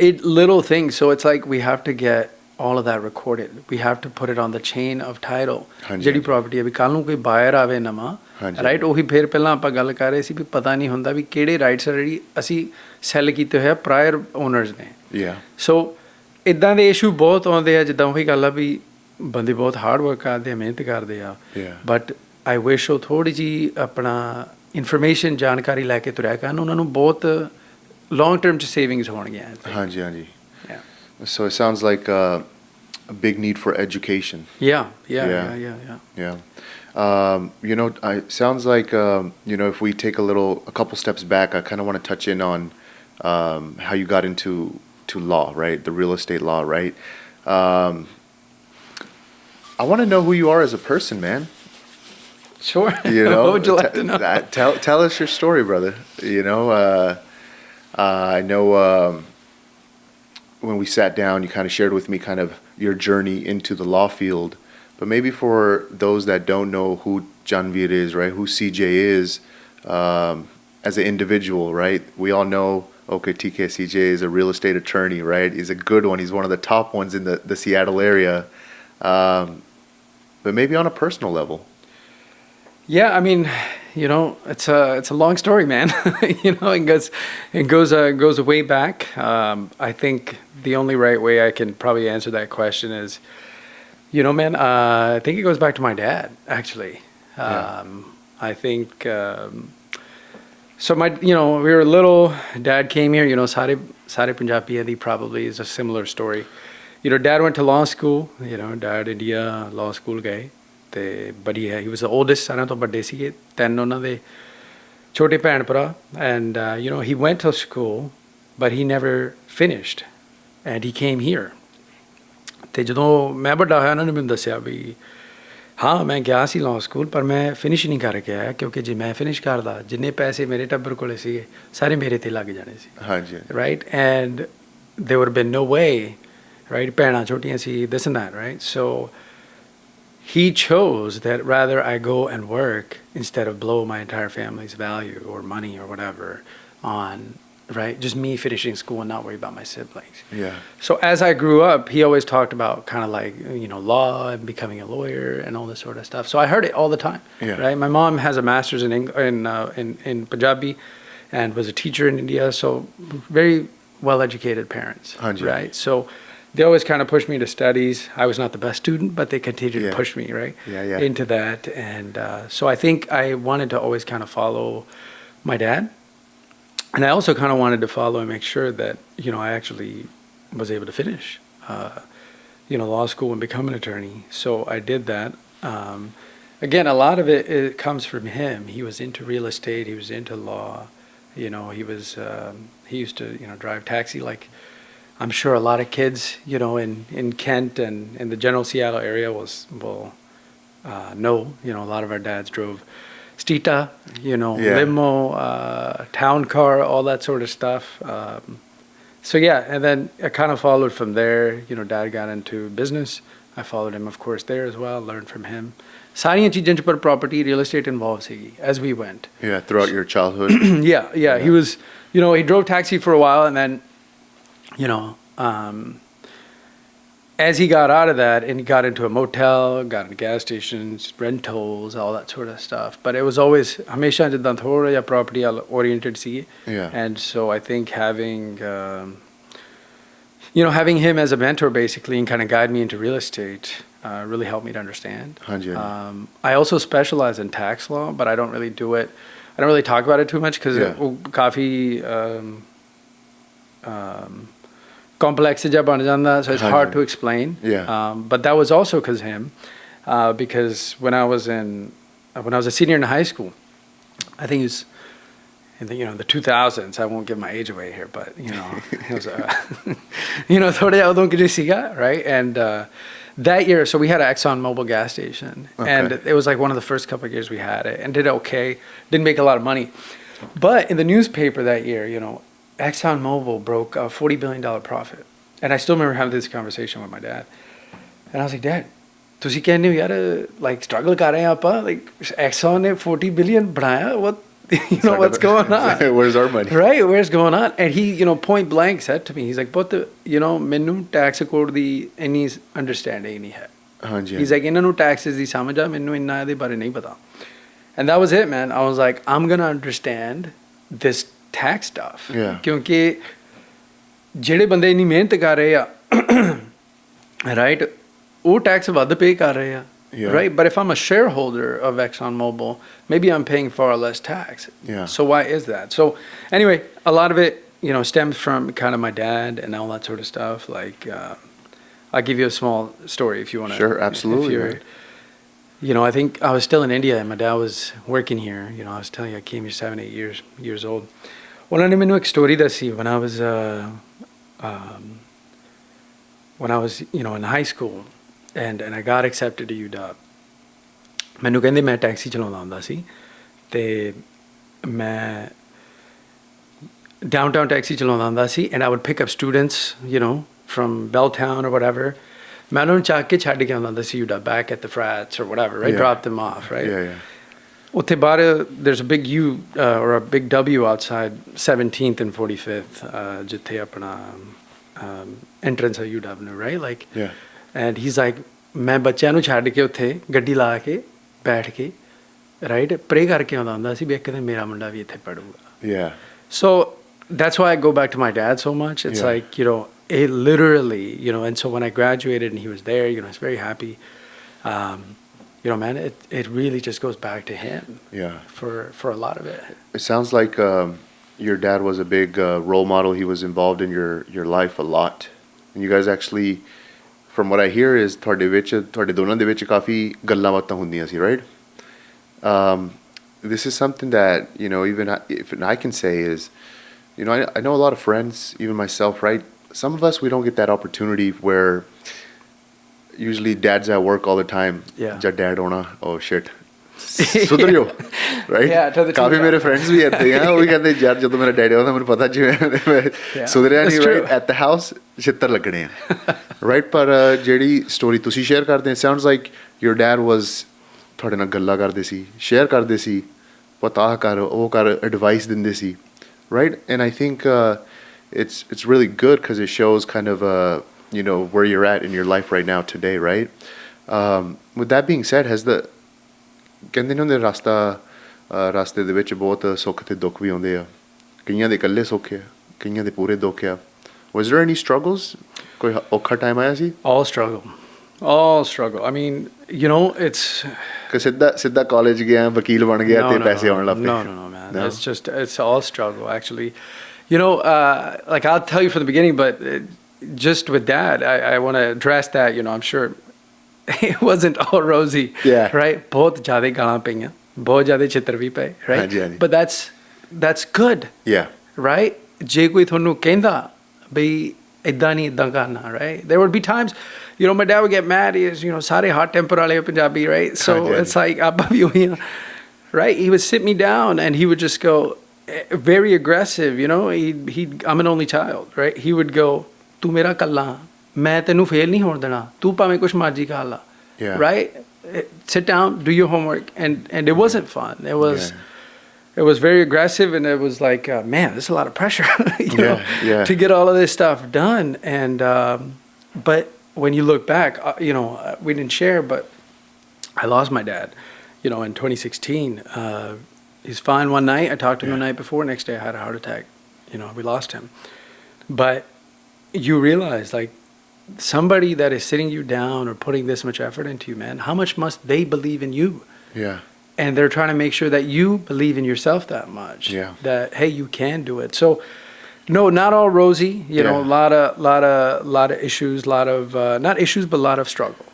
it little things. So it's like we have to get all of that recorded. We have to put it on the chain of title. ਹਾਂਜੀ, ਜਿਹੜੀ ਹਾਂਜੀ। property ਹੈ ਵੀ ਕੱਲ ਨੂੰ ਕੋਈ ਬਾਇਰ ਆਵੇ ਨਵਾਂ ਹਾਂਜੀ। ਰਾਈਟ ਉਹੀ ਫਿਰ ਪਹਿਲਾਂ ਆਪਾਂ ਗੱਲ ਕਰ ਰਹੇ ਸੀ ਵੀ ਪਤਾ ਨਹੀਂ ਹੁੰਦਾ ਵੀ ਕਿਹੜੇ ਰਾਈਟਸ ਆ ਜਿਹੜੀ ਅਸੀਂ ਸੈੱਲ ਕੀਤੇ ਹੋਏ ਆ ਪ੍ਰਾਇਰ ਓਨਰਸ ਨੇ ਸੋ ਇੱਦਾਂ ਦੇ ਇਸ਼ੂ ਬਹੁਤ ਆਉਂਦੇ ਆ ਜਿੱਦਾਂ ਉਹੀ ਗੱਲ ਆ ਵੀ ਬੰਦੇ ਬਹੁਤ ਹਾਰਡ ਵਰਕ ਕਰਦੇ ਆ ਮਿਹਨਤ ਕਰਦੇ ਆ ਬਟ ਆਈ ਵਿਸ਼ ਉਹ ਥੋੜ੍ਹੀ ਜਿਹੀ ਆਪਣਾ ਇਨਫੋਰਮੇਸ਼ਨ ਜਾਣਕਾਰੀ ਲੈ ਕੇ ਤੁਰਿਆ ਕਰਨ ਉਹਨਾਂ ਨੂੰ ਬਹੁਤ ਲੌਂਗ ਟਰਮ 'ਚ ਸੇਵਿੰਗਸ ਹੋਣਗੀਆਂ ਹਾਂਜੀ ਹਾਂਜੀ So it sounds like a big need for education. Yeah. You know, it sounds like you know, if we take a couple steps back, I kind of want to touch in on how you got into law, right? The real estate law, right? I want to know who you are as a person, man. Sure. You know, what would you like to know? Tell us your story, brother. You know, I know. When we sat down, you kind of shared with me kind of your journey into the law field. But maybe for those that don't know who Chanvir is, right, who CJ is as an individual, right? We all know, okay, TK CJ is a real estate attorney, right? He's a good one. He's one of the top ones in the Seattle area. But maybe on a personal level. Yeah, I mean, you know, it's a long story, man. You know, it goes way back. I think the only right way I can probably answer that question is, you know, man, I think it goes back to my dad, actually. I think, so you know, we were little, dad came here, you know, Sare Punjabi Adi probably is a similar story. You know, dad went to law school, you know, dad India law school ਗਏ ਤੇ ਬੜੀ ਹੈ ਹੀ ਵਾਸ ਦ ਓਲਡੈਸਟ ਸਾਰਿਆਂ ਤੋਂ ਵੱਡੇ ਸੀਗੇ ਤਿੰਨ ਉਹਨਾਂ ਦੇ ਛੋਟੇ ਭੈਣ ਭਰਾ and you know he went to school but he never finished and he came here ਅਤੇ ਜਦੋਂ ਮੈਂ ਵੱਡਾ ਹੋਇਆ ਉਹਨਾਂ ਨੇ ਮੈਨੂੰ ਦੱਸਿਆ ਵੀ ਹਾਂ ਮੈਂ ਗਿਆ ਸੀ ਲਾਅ ਸਕੂਲ ਪਰ ਮੈਂ ਫਿਨਿਸ਼ ਨਹੀਂ ਕਰਕੇ ਆਇਆ ਕਿਉਂਕਿ ਜੇ ਮੈਂ ਫਿਨਿਸ਼ ਕਰਦਾ ਜਿੰਨੇ ਪੈਸੇ ਮੇਰੇ ਟੱਬਰ ਕੋਲ ਸੀਗੇ ਸਾਰੇ ਮੇਰੇ 'ਤੇ ਲੱਗ ਜਾਣੇ ਸੀ ਹਾਂਜੀ right and there would have been no way right ਭੈਣਾਂ ਛੋਟੀਆਂ ਸੀ this and that right so he chose that rather I go and work instead of blow my entire family's value or money or whatever on, right, just me finishing school and not worry about my siblings. Yeah. So as I grew up, he always talked about kind of like, you know, law and becoming a lawyer and all this sort of stuff. So I heard it all the time, right? My mom has a master's in Punjabi and was a teacher in India, so very well-educated parents, right? So they always kind of pushed me to studies. I was not the best student, but they continued to push me, right, into that. And so I think I wanted to always kind of follow my dad. And I also kind of wanted to follow and make sure that, you know, I actually was able to finish, you know, law school and become an attorney. So I did that. Again, a lot of it comes from him. He was into real estate. He was into law. You know, he used to, you know, drive taxi like I'm sure a lot of kids, you know, in Kent and in the general Seattle area will know. You know, a lot of our dads drove Stita, you know, limo, town car, all that sort of stuff. So yeah, and then I kind of followed from there. You know, dad got into business. I followed him, of course, there as well. Learned from him. ਸਾਰੀਆਂ ਚੀਜ਼ਾਂ 'ਚ ਪਰ property, real estate involved ਸੀਗੀ as we went. Yeah, throughout your childhood. Yeah. He was, you know, he drove taxi for a while and then, you know, as he got out of that and he got into a motel, got into gas stations, rentals, all that sort of stuff. But it was always हमेशा जिद्दां थोड़ा या property oriented सीगे. And so I think having, you know, having him as a mentor basically and kind of guide me into real estate really helped me to understand. I also specialize in tax law, but I don't really do it. I don't really talk about it too much because काफ़ी complex jab ban janda, so it's hard to explain. But that was also because when I was a senior in high school, I think it was in the, you know, the 2000s. I won't give my age away here, but you know, it was you know, thoda udon ke siga, right? And that year, so we had an ExxonMobil gas station, and it was like one of the first couple of years we had it, and did okay. Didn't make a lot of money, but in the newspaper that year, you know, ExxonMobil broke a $40 billion profit. And I still remember having this conversation with my dad. And I was like, Dad, ਤੁਸੀਂ ਕਹਿੰਦੇ ਹੋ ਯਾਰ like struggle ਕਰ ਰਹੇ ਆਪਾਂ like Exxon ਨੇ 40 billion ਬਣਾਇਆ what what's going on? Where's our money? Right, where's going on? And he, point blank said to me, he's like, but ਮੈਨੂੰ tax code ਦੀ ਇੰਨੀ understanding ਨਹੀਂ ਹੈ. ਹਾਂਜੀ. He's like, ਇਹਨਾਂ ਨੂੰ taxes ਦੀ ਸਮਝ ਆ, ਮੈਨੂੰ ਇੰਨਾ ਇਹਦੇ ਬਾਰੇ ਨਹੀਂ ਪਤਾ. And that was it, man. I was like, I'm going to understand this tax stuff. Yeah. ਕਿਉਂਕਿ ਜਿਹੜੇ ਬੰਦੇ ਇੰਨੀ ਮਿਹਨਤ ਕਰ ਰਹੇ ਆ, right, ਉਹ tax ਵੱਧ pay ਕਰ ਰਹੇ ਆ. Yeah. Right, but if I'm a shareholder of ExxonMobil, maybe I'm paying far less tax. Yeah. So why is that? So anyway, a lot of it, stems from kind of my dad and all that sort of stuff. Like, I'll give you a small story if you want to. Sure, absolutely. I think I was still in India and my dad was working here. I was telling you, I came here 7, 8 years old. Well, I mean, a story that when I was, in high school. And I got accepted to UW. ਮੈਨੂੰ ਕਹਿੰਦੇ ਮੈਂ taxi ਚਲਾਉਂਦਾ ਹੁੰਦਾ ਸੀ ਤੇ ਮੈਂ downtown taxi ਚਲਾਉਂਦਾ ਹੁੰਦਾ ਸੀ and I would pick up students, from Belltown or whatever. ਮੈਂ ਉਹਨਾਂ ਨੂੰ ਚੱਕ ਕੇ ਛੱਡ ਕੇ ਆਉਂਦਾ ਹੁੰਦਾ ਸੀ UW back at the frats or whatever, right? Yeah. Drop them off, right? Yeah. ਉੱਥੇ ਬਾਹਰ there's a big U or a big W outside 17th and 45th ਜਿੱਥੇ ਆਪਣਾ entrance of UW ਨੂੰ, right? Like, yeah. And he's like, ਮੈਂ ਬੱਚਿਆਂ ਨੂੰ ਛੱਡ ਕੇ ਉੱਥੇ ਗੱਡੀ ਲਾ ਕੇ ਬੈਠ ਕੇ ਰਾਈਟ ਪ੍ਰੇ ਕਰਕੇ ਆਉਂਦਾ ਹੁੰਦਾ ਸੀ ਵੀ ਇੱਕ ਦਿਨ ਮੇਰਾ ਮੁੰਡਾ ਵੀ ਇੱਥੇ ਪੜੂਗਾ. Yeah. So that's why I go back to my dad so much. It's like, it literally, and so when I graduated and he was there, I was very happy. Man, it really just goes back to him. Yeah. For a lot of it. It sounds like your dad was a big role model. He was involved in your life a lot. And you guys actually, from what I hear, is ਤੁਹਾਡੇ ਦੋਨਾਂ ਦੇ ਵਿੱਚ ਕਾਫੀ ਗੱਲਾਂ ਬਾਤਾਂ ਹੁੰਦੀਆਂ ਸੀ, right? This is something that, even I can say is, I know a lot of friends, even myself, right? Some of us, we don't get that opportunity where usually dad's at work all the time. Yeah. Jad dad hona, oh shit. ਸੁਧਰਿਓ right ਕਾਫੀ ਮੇਰੇ friends ਵੀ ਇੱਥੇ ਆ ਉਹ ਵੀ ਕਹਿੰਦੇ ਯਾਰ ਜਦੋਂ ਮੇਰਾ ਡੈਡੀ ਆਉਂਦਾ ਮੈਨੂੰ ਪਤਾ ਜਿਵੇਂ ਸੁਧਰਿਆ ਨਹੀਂ ਰਾਈਟ ਐਟ ਦ ਹਾਊਸ ਛਿੱਤਰ ਲੱਗਣੇ ਆ ਰਾਈਟ ਪਰ ਜਿਹੜੀ ਸਟੋਰੀ ਤੁਸੀਂ ਸ਼ੇਅਰ ਕਰਦੇ ਹੋ ਸਾਊਂਡਸ ਲਾਈਕ ਯੂਰ ਡੈਡ ਵਾਜ਼ ਤੁਹਾਡੇ ਨਾਲ ਗੱਲਾਂ ਕਰਦੇ ਸੀ ਸ਼ੇਅਰ ਕਰਦੇ ਸੀ ਪਤਾ ਕਰ ਉਹ ਕਰ ਐਡਵਾਈਸ ਦਿੰਦੇ ਸੀ right and I think it's really good because it shows kind of where you're at in your life right now today, right? With that being said, ਕਹਿੰਦੇ ਨੇ ਹੁੰਦੇ ਰਸਤੇ ਦੇ ਵਿੱਚ ਬਹੁਤ ਸੁੱਖ ਤੇ ਦੁੱਖ ਵੀ ਆਉਂਦੇ ਆ ਕਈਆਂ ਦੇ ਇਕੱਲੇ ਸੁੱਖ ਆ ਕਈਆਂ ਦੇ ਪੂਰੇ ਦੁੱਖ ਆ was there any struggles ਕੋਈ ਔਖਾ ਟਾਈਮ ਆਇਆ ਸੀ all struggle I mean it's ਕਿ ਸਿੱਧਾ ਕਾਲਜ ਗਿਆ ਵਕੀਲ ਬਣ ਗਿਆ ਤੇ ਪੈਸੇ ਆਉਣ ਲੱਗ ਪਏ no man it's all struggle actually like I'll tell you from the beginning but just with that I want to address that I'm sure it wasn't all rosy, right? ਬਹੁਤ ਜ਼ਿਆਦਾ ਗਾਲਾਂ ਪਈਆਂ ਬਹੁਤ ਜ਼ਿਆਦਾ ਚਿੱਤਰ ਵੀ ਪਏ right but that's good right ਜੇ ਕੋਈ ਤੁਹਾਨੂੰ ਕਹਿੰਦਾ ਬਈ ਇਦਾਂ ਨਹੀਂ ਇਦਾਂ ਕਰਨਾ right there would be times my dad would get mad he is ਸਾਰੇ hot temper ਵਾਲੇ Punjabi right so it's like ਆਪਾਂ ਵੀ ਉਹੀ right he would sit me down and he would just go very aggressive I'm an only child right he would go ਤੂੰ ਮੇਰਾ ਕੱਲਾ ਮੈਂ ਤੈਨੂੰ fail ਨਹੀਂ ਹੋਣ ਦੇਣਾ ਤੂੰ ਭਾਵੇਂ ਕੁਛ ਮਰਜ਼ੀ ਕਰ ਲਾ right sit down do your homework and it wasn't fun it was very aggressive and it was like man there's a lot of pressure to get all of this stuff done and but when you look back we didn't share but I lost my dad in 2016 he's fine one night I talked to him the night before next day I had a heart attack we lost him but you realize like somebody that is sitting you down or putting this much effort into you, man, how much must they believe in you? Yeah. And they're trying to make sure that you believe in yourself that much. Yeah. That hey, you can do it. So, no, not all rosy. A lot of issues, lot of not issues, but a lot of struggle.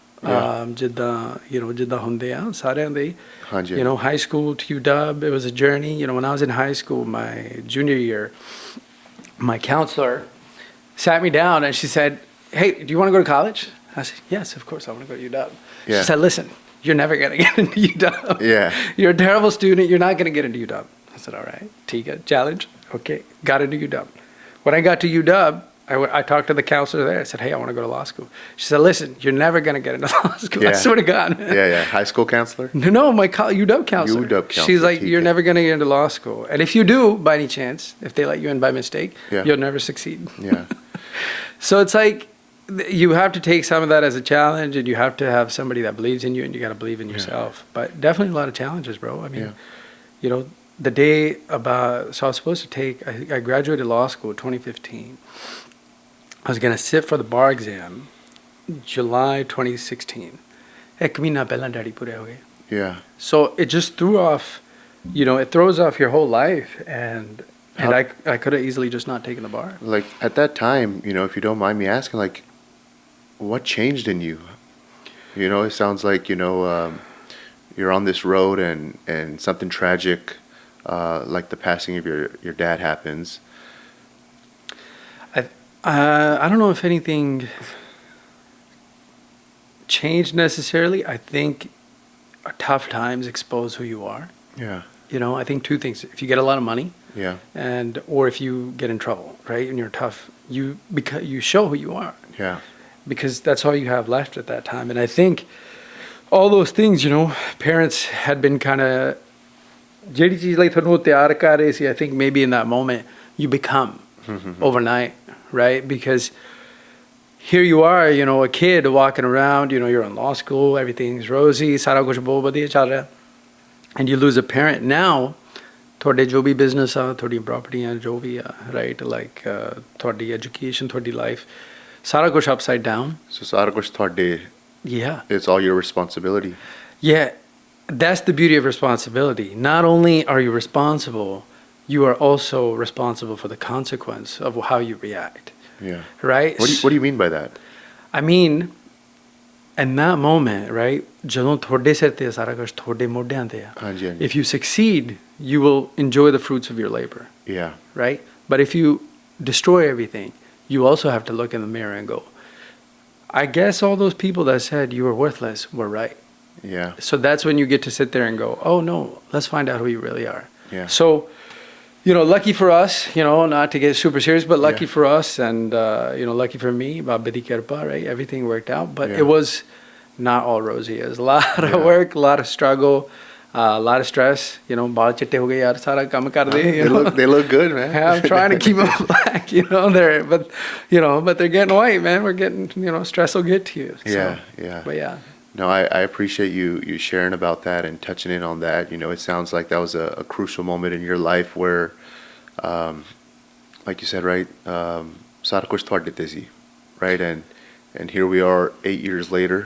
ਜਿੱਦਾਂ ਹੁੰਦੇ ਆ ਸਾਰਿਆਂ ਦੇ. High school to UW, it was a journey. When I was in high school, my junior year, my counselor sat me down and she said, hey, do you want to go to college? I said, yes, of course I want to go to UW. She said, listen, you're never going to get into UW. You're a terrible student. You're not going to get into UW. I said, all right, Tika, challenge. Okay, got into UW. When I got to UW, I talked to the counselor there. I said, hey, I want to go to law school. She said, listen, you're never going to get into law school. I swear to God, man. Yeah. High school counselor? No, my UW counselor. UW counselor. She's like, you're never going to get into law school. And if you do, by any chance, if they let you in by mistake, you'll never succeed. Yeah. So it's like, you have to take some of that as a challenge, and you have to have somebody that believes in you, and you got to believe in yourself. But definitely a lot of challenges, bro. I mean, you know, the day so I was supposed to take, I graduated law school 2015. I was going to sit for the bar exam July 2016. Ek mahina pehlan daddy pure ho gaye. Yeah. So it just threw off, you know, it throws off your whole life. And I could have easily just not taken the bar. Like at that time, you know, if you don't mind me asking, like, what changed in you? You know, it sounds like, you know, you're on this road and something tragic, like the passing of your dad happens. I don't know if anything changed necessarily. I think tough times expose who you are. Yeah. You know, I think two things. If you get a lot of money, or if you get in trouble, right, and you're tough, you show who you are. Yeah. Because that's all you have left at that time. And I think all those things, you know, parents had been kind of, ਜਿਹੜੀ ਚੀਜ਼ ਲਈ ਤੁਹਾਨੂੰ ਤਿਆਰ ਕਰ ਰਹੇ ਸੀ, I think maybe in that moment you become overnight. Right? Because here you are, you know, a kid walking around, you know, you're in law school, everything's rosy, sara kuch bahut badhiya chal raha, and you lose a parent. Now, thode jo bhi business are, thodi property are, jo bhi are, right? Like, thodi education, thodi life, sara kuch upside down. So sara kuch thode. Yeah. It's all your responsibility. Yeah. That's the beauty of responsibility. Not only are you responsible, you are also responsible for the consequence of how you react. Yeah. Right? What do you mean by that? I mean, in that moment, right, ਜਦੋਂ ਤੁਹਾਡੇ ਸਿਰ ਤੇ ਸਾਰਾ ਕੁਝ ਤੁਹਾਡੇ ਮੋਢਿਆਂ ਤੇ ਆ, if you succeed, you will enjoy the fruits of your labor. Yeah. Right? But if you destroy everything, you also have to look in the mirror and go, I guess all those people that said you were worthless were right. Yeah. So that's when you get to sit there and go, oh no, let's find out who you really are. Yeah. So, you know, lucky for us, you know, not to get super serious, but lucky for us, and you know, lucky for me, Baba di kirpa, right? Everything worked out, but it was not all rosy. It was a lot of work, a lot of struggle, a lot of stress. You know, baal chitte ho gaye yaar, sara kam kar de. They look good, man. I'm trying to keep them black, you know. But they're getting white, man. We're getting, you know, stress will get to you. So, Yeah. But yeah. No, I appreciate you sharing about that and touching in on that. You know, it sounds like that was a crucial moment in your life where, like you said, right, sara kuch thode te si, right, and here we are 8 years later,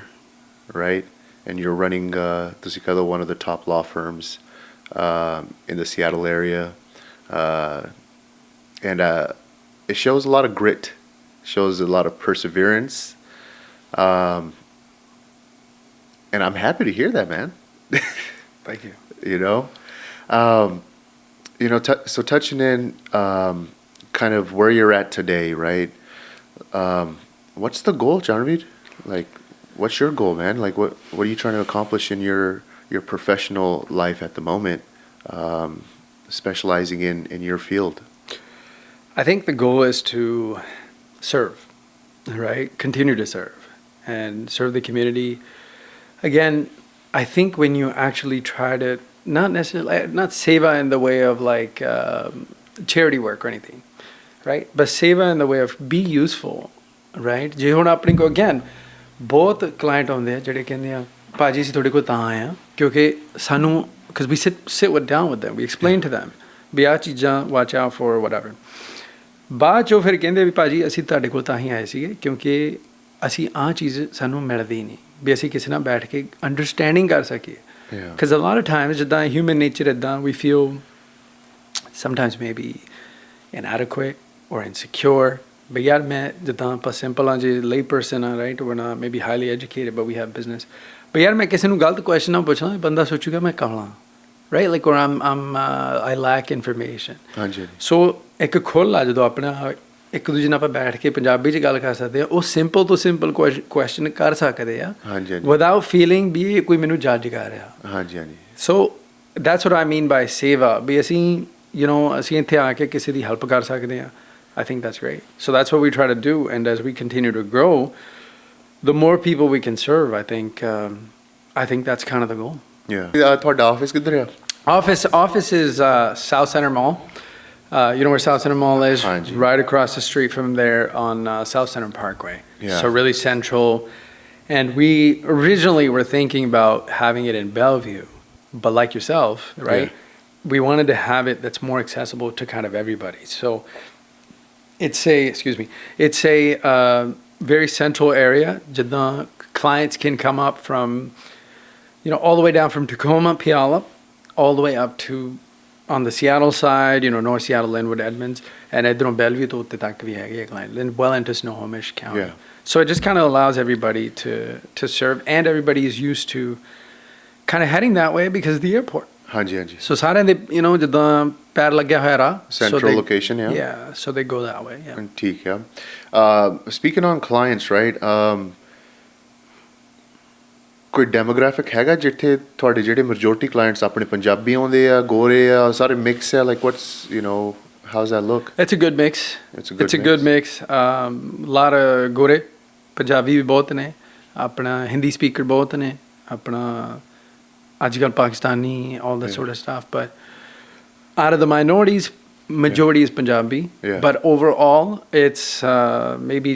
right, and you're running one of the top law firms in the Seattle area, and it shows a lot of grit, shows a lot of perseverance. And I'm happy to hear that, man. Thank you. You know, so touching in, kind of where you're at today, right? What's the goal, Chanvir? Like, what's your goal, man? Like, what are you trying to accomplish in your professional life at the moment, specializing in your field? I think the goal is to serve, right? Continue to serve and serve the community. Again, I think when you actually try to, not seva in the way of like charity work or anything, right? But seva in the way of be useful, right? ਜੇ ਹੁਣ ਆਪਣੇ ਕੋ again ਬਹੁਤ client ਆਉਂਦੇ ਆ ਜਿਹੜੇ ਕਹਿੰਦੇ ਆ ਭਾਜੀ ਅਸੀਂ ਤੁਹਾਡੇ ਕੋਲ ਤਾਂ ਆਏ ਆ ਕਿਉਂਕਿ ਸਾਨੂੰ, because we sit down with them, we explain to them ਵੀ ਆਹ ਚੀਜ਼ਾਂ watch out for whatever. ਬਾਅਦ ਚੋਂ ਫਿਰ ਕਹਿੰਦੇ ਵੀ ਭਾਜੀ ਅਸੀਂ ਤੁਹਾਡੇ ਕੋਲ ਤਾਂ ਹੀ ਆਏ ਸੀਗੇ ਕਿਉਂਕਿ ਅਸੀਂ ਆਹ ਚੀਜ਼ ਸਾਨੂੰ ਮਿਲਦੀ ਨਹੀਂ ਵੀ ਅਸੀਂ ਕਿਸੇ ਨਾਲ ਬੈਠ ਕੇ ਅੰਡਰਸਟੈਂਡਿੰਗ ਕਰ ਸਕੀਏ. Because a lot of times ਜਿੱਦਾਂ human nature ਇੱਦਾਂ we feel sometimes maybe inadequate or insecure. But yaar main ਜਿੱਦਾਂ ਆਪਾਂ simple ਹਾਂ ਜੇ lay person ਹਾਂ, right, we're not maybe highly educated but we have business. But yaar ਮੈਂ ਕਿਸੇ ਨੂੰ ਗਲਤ question ਨਾ ਪੁੱਛਾਂ ਬੰਦਾ ਸੋਚੂਗਾ ਮੈਂ ਕਾਲਾ, right, like, or I lack information. ਹਾਂਜੀ. So ਇੱਕ ਖੁੱਲ੍ਹ ਆ ਜਦੋਂ ਆਪਣਾ ਇੱਕ ਦੂਜੇ ਨਾਲ ਆਪਾਂ ਬੈਠ ਕੇ ਪੰਜਾਬੀ 'ਚ ਗੱਲ ਕਰ ਸਕਦੇ ਆ, ਉਹ ਸਿੰਪਲ ਤੋਂ ਸਿੰਪਲ ਕੁਐਸਚਨ ਕਰ ਸਕਦੇ ਆ ਵਿਦਆਊਟ ਫੀਲਿੰਗ ਵੀ ਕੋਈ ਮੈਨੂੰ ਜੱਜ ਕਰ ਰਿਹਾ. ਹਾਂਜੀ ਹਾਂਜੀ. ਸੋ ਦੈਟਸ ਵਾਟ ਆਈ ਮੀਨ ਬਾਈ ਸੇਵਾ, ਵੀ ਅਸੀਂ ਅਸੀਂ ਇੱਥੇ ਆ ਕੇ ਕਿਸੇ ਦੀ ਹੈਲਪ ਕਰ ਸਕਦੇ ਹਾਂ, I think that's great. So that's what we try to do. And as we continue to grow, the more people we can serve, I think that's kind of the goal. Yeah. ਤੁਹਾਡਾ office ਕਿੱਧਰ ਆ? Office is South Center Mall. You know where South Center Mall is? Hanji. Right across the street from there on South Center Parkway. Yeah. So really central. And we originally were thinking about having it in Bellevue, but like yourself, right? Yeah. We wanted to have it that's more accessible to kind of everybody. So it's a very central area. Jadon clients can come up from, all the way down from Tacoma, Puyallup, all the way up to on the Seattle side, North Seattle, Linwood, Edmonds, and Edron Bellevue to utte tak bhi hai client, well into Snohomish County. Yeah. So it just kind of allows everybody to serve, and everybody is used to kind of heading that way because of the airport. ਹਾਂਜੀ ਹਾਂਜੀ So ਸਾਰਿਆਂ ਦੇ ਜਿੱਦਾਂ ਪੈਰ ਲੱਗਿਆ ਹੋਇਆ ਰਾ central location, yeah. Yeah, so they go that way. Yeah. ਠੀਕ ਆ. Speaking on clients, right? ਕੋਈ ਡੈਮੋਗ੍ਰਾਫਿਕ ਹੈਗਾ ਜਿੱਥੇ ਤੁਹਾਡੇ ਜਿਹੜੇ ਮੈਜੋਰਟੀ ਕਲਾਇੰਟਸ ਆਪਣੇ ਪੰਜਾਬੀ ਆਉਂਦੇ ਆ, ਗੋਰੇ ਆ, ਸਾਰੇ ਮਿਕਸ ਆ, like what's how's that look? It's a good mix. It's a good mix. Lot of ਗੋਰੇ ਪੰਜਾਬੀ ਵੀ ਬਹੁਤ ਨੇ, ਆਪਣਾ ਹਿੰਦੀ ਸਪੀਕਰ ਬਹੁਤ ਨੇ, ਆਪਣਾ ਅੱਜ ਕੱਲ੍ਹ Pakistani, all that sort of stuff. But out of the minorities, majority is Punjabi. Yeah. But overall, it's maybe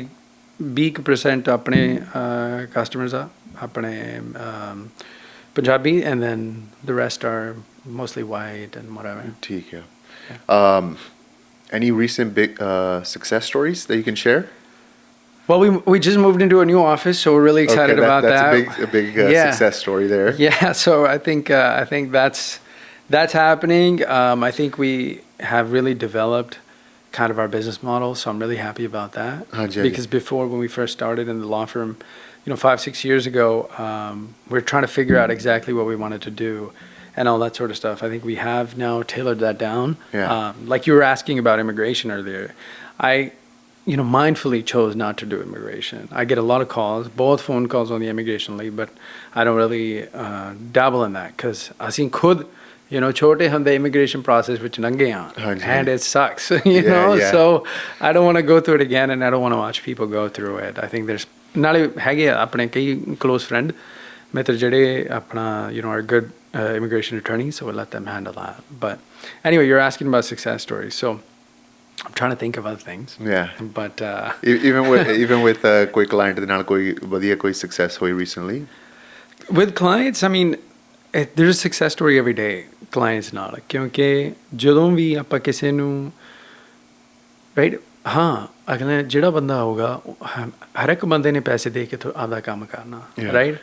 20% ਆਪਣੇ customers are ਆਪਣੇ Punjabi, and then the rest are mostly white and whatever. ਠੀਕ ਆ. Any recent big success stories that you can share? Well, we just moved into a new office, so we're really excited about that. That's a big success story there. Yeah, so I think that's happening. I think we have really developed kind of our business model, so I'm really happy about that. Because before, when we first started in the law firm, 5-6 years ago, we were trying to figure out exactly what we wanted to do and all that sort of stuff. I think we have now tailored that down. Yeah. Like you were asking about immigration earlier, I mindfully chose not to do immigration. I get a lot of calls, both phone calls on the immigration leave, but I don't really dabble in that because ਅਸੀਂ ਖੁਦ ਛੋਟੇ ਹੁੰਦੇ immigration process ਵਿੱਚ ਲੰਘੇ ਆ, and it sucks, Yeah. So I don't want to go through it again, and I don't want to watch people go through it. I think there's ਨਾਲੇ ਹੈਗੇ ਆਪਣੇ ਕਈ close friend ਮਿੱਤਰ ਜਿਹੜੇ ਆਪਣਾ are good immigration attorneys, so we'll let them handle that. But anyway, you're asking about success stories, so I'm trying to think of other things. Yeah. But even with ਕੋਈ client ਦੇ ਨਾਲ ਕੋਈ ਵਧੀਆ ਕੋਈ success ਹੋਈ recently? With clients, I mean, there's a success story every day clients ਨਾਲ, ਕਿਉਂਕਿ ਜਦੋਂ ਵੀ ਆਪਾਂ ਕਿਸੇ ਨੂੰ right ਹਾਂ ਅਗਲੇ ਜਿਹੜਾ ਬੰਦਾ ਹੋਊਗਾ ਹਰ ਇੱਕ ਬੰਦੇ ਨੇ ਪੈਸੇ ਦੇ ਕੇ ਆਪਦਾ ਕੰਮ ਕਰਨਾ, right?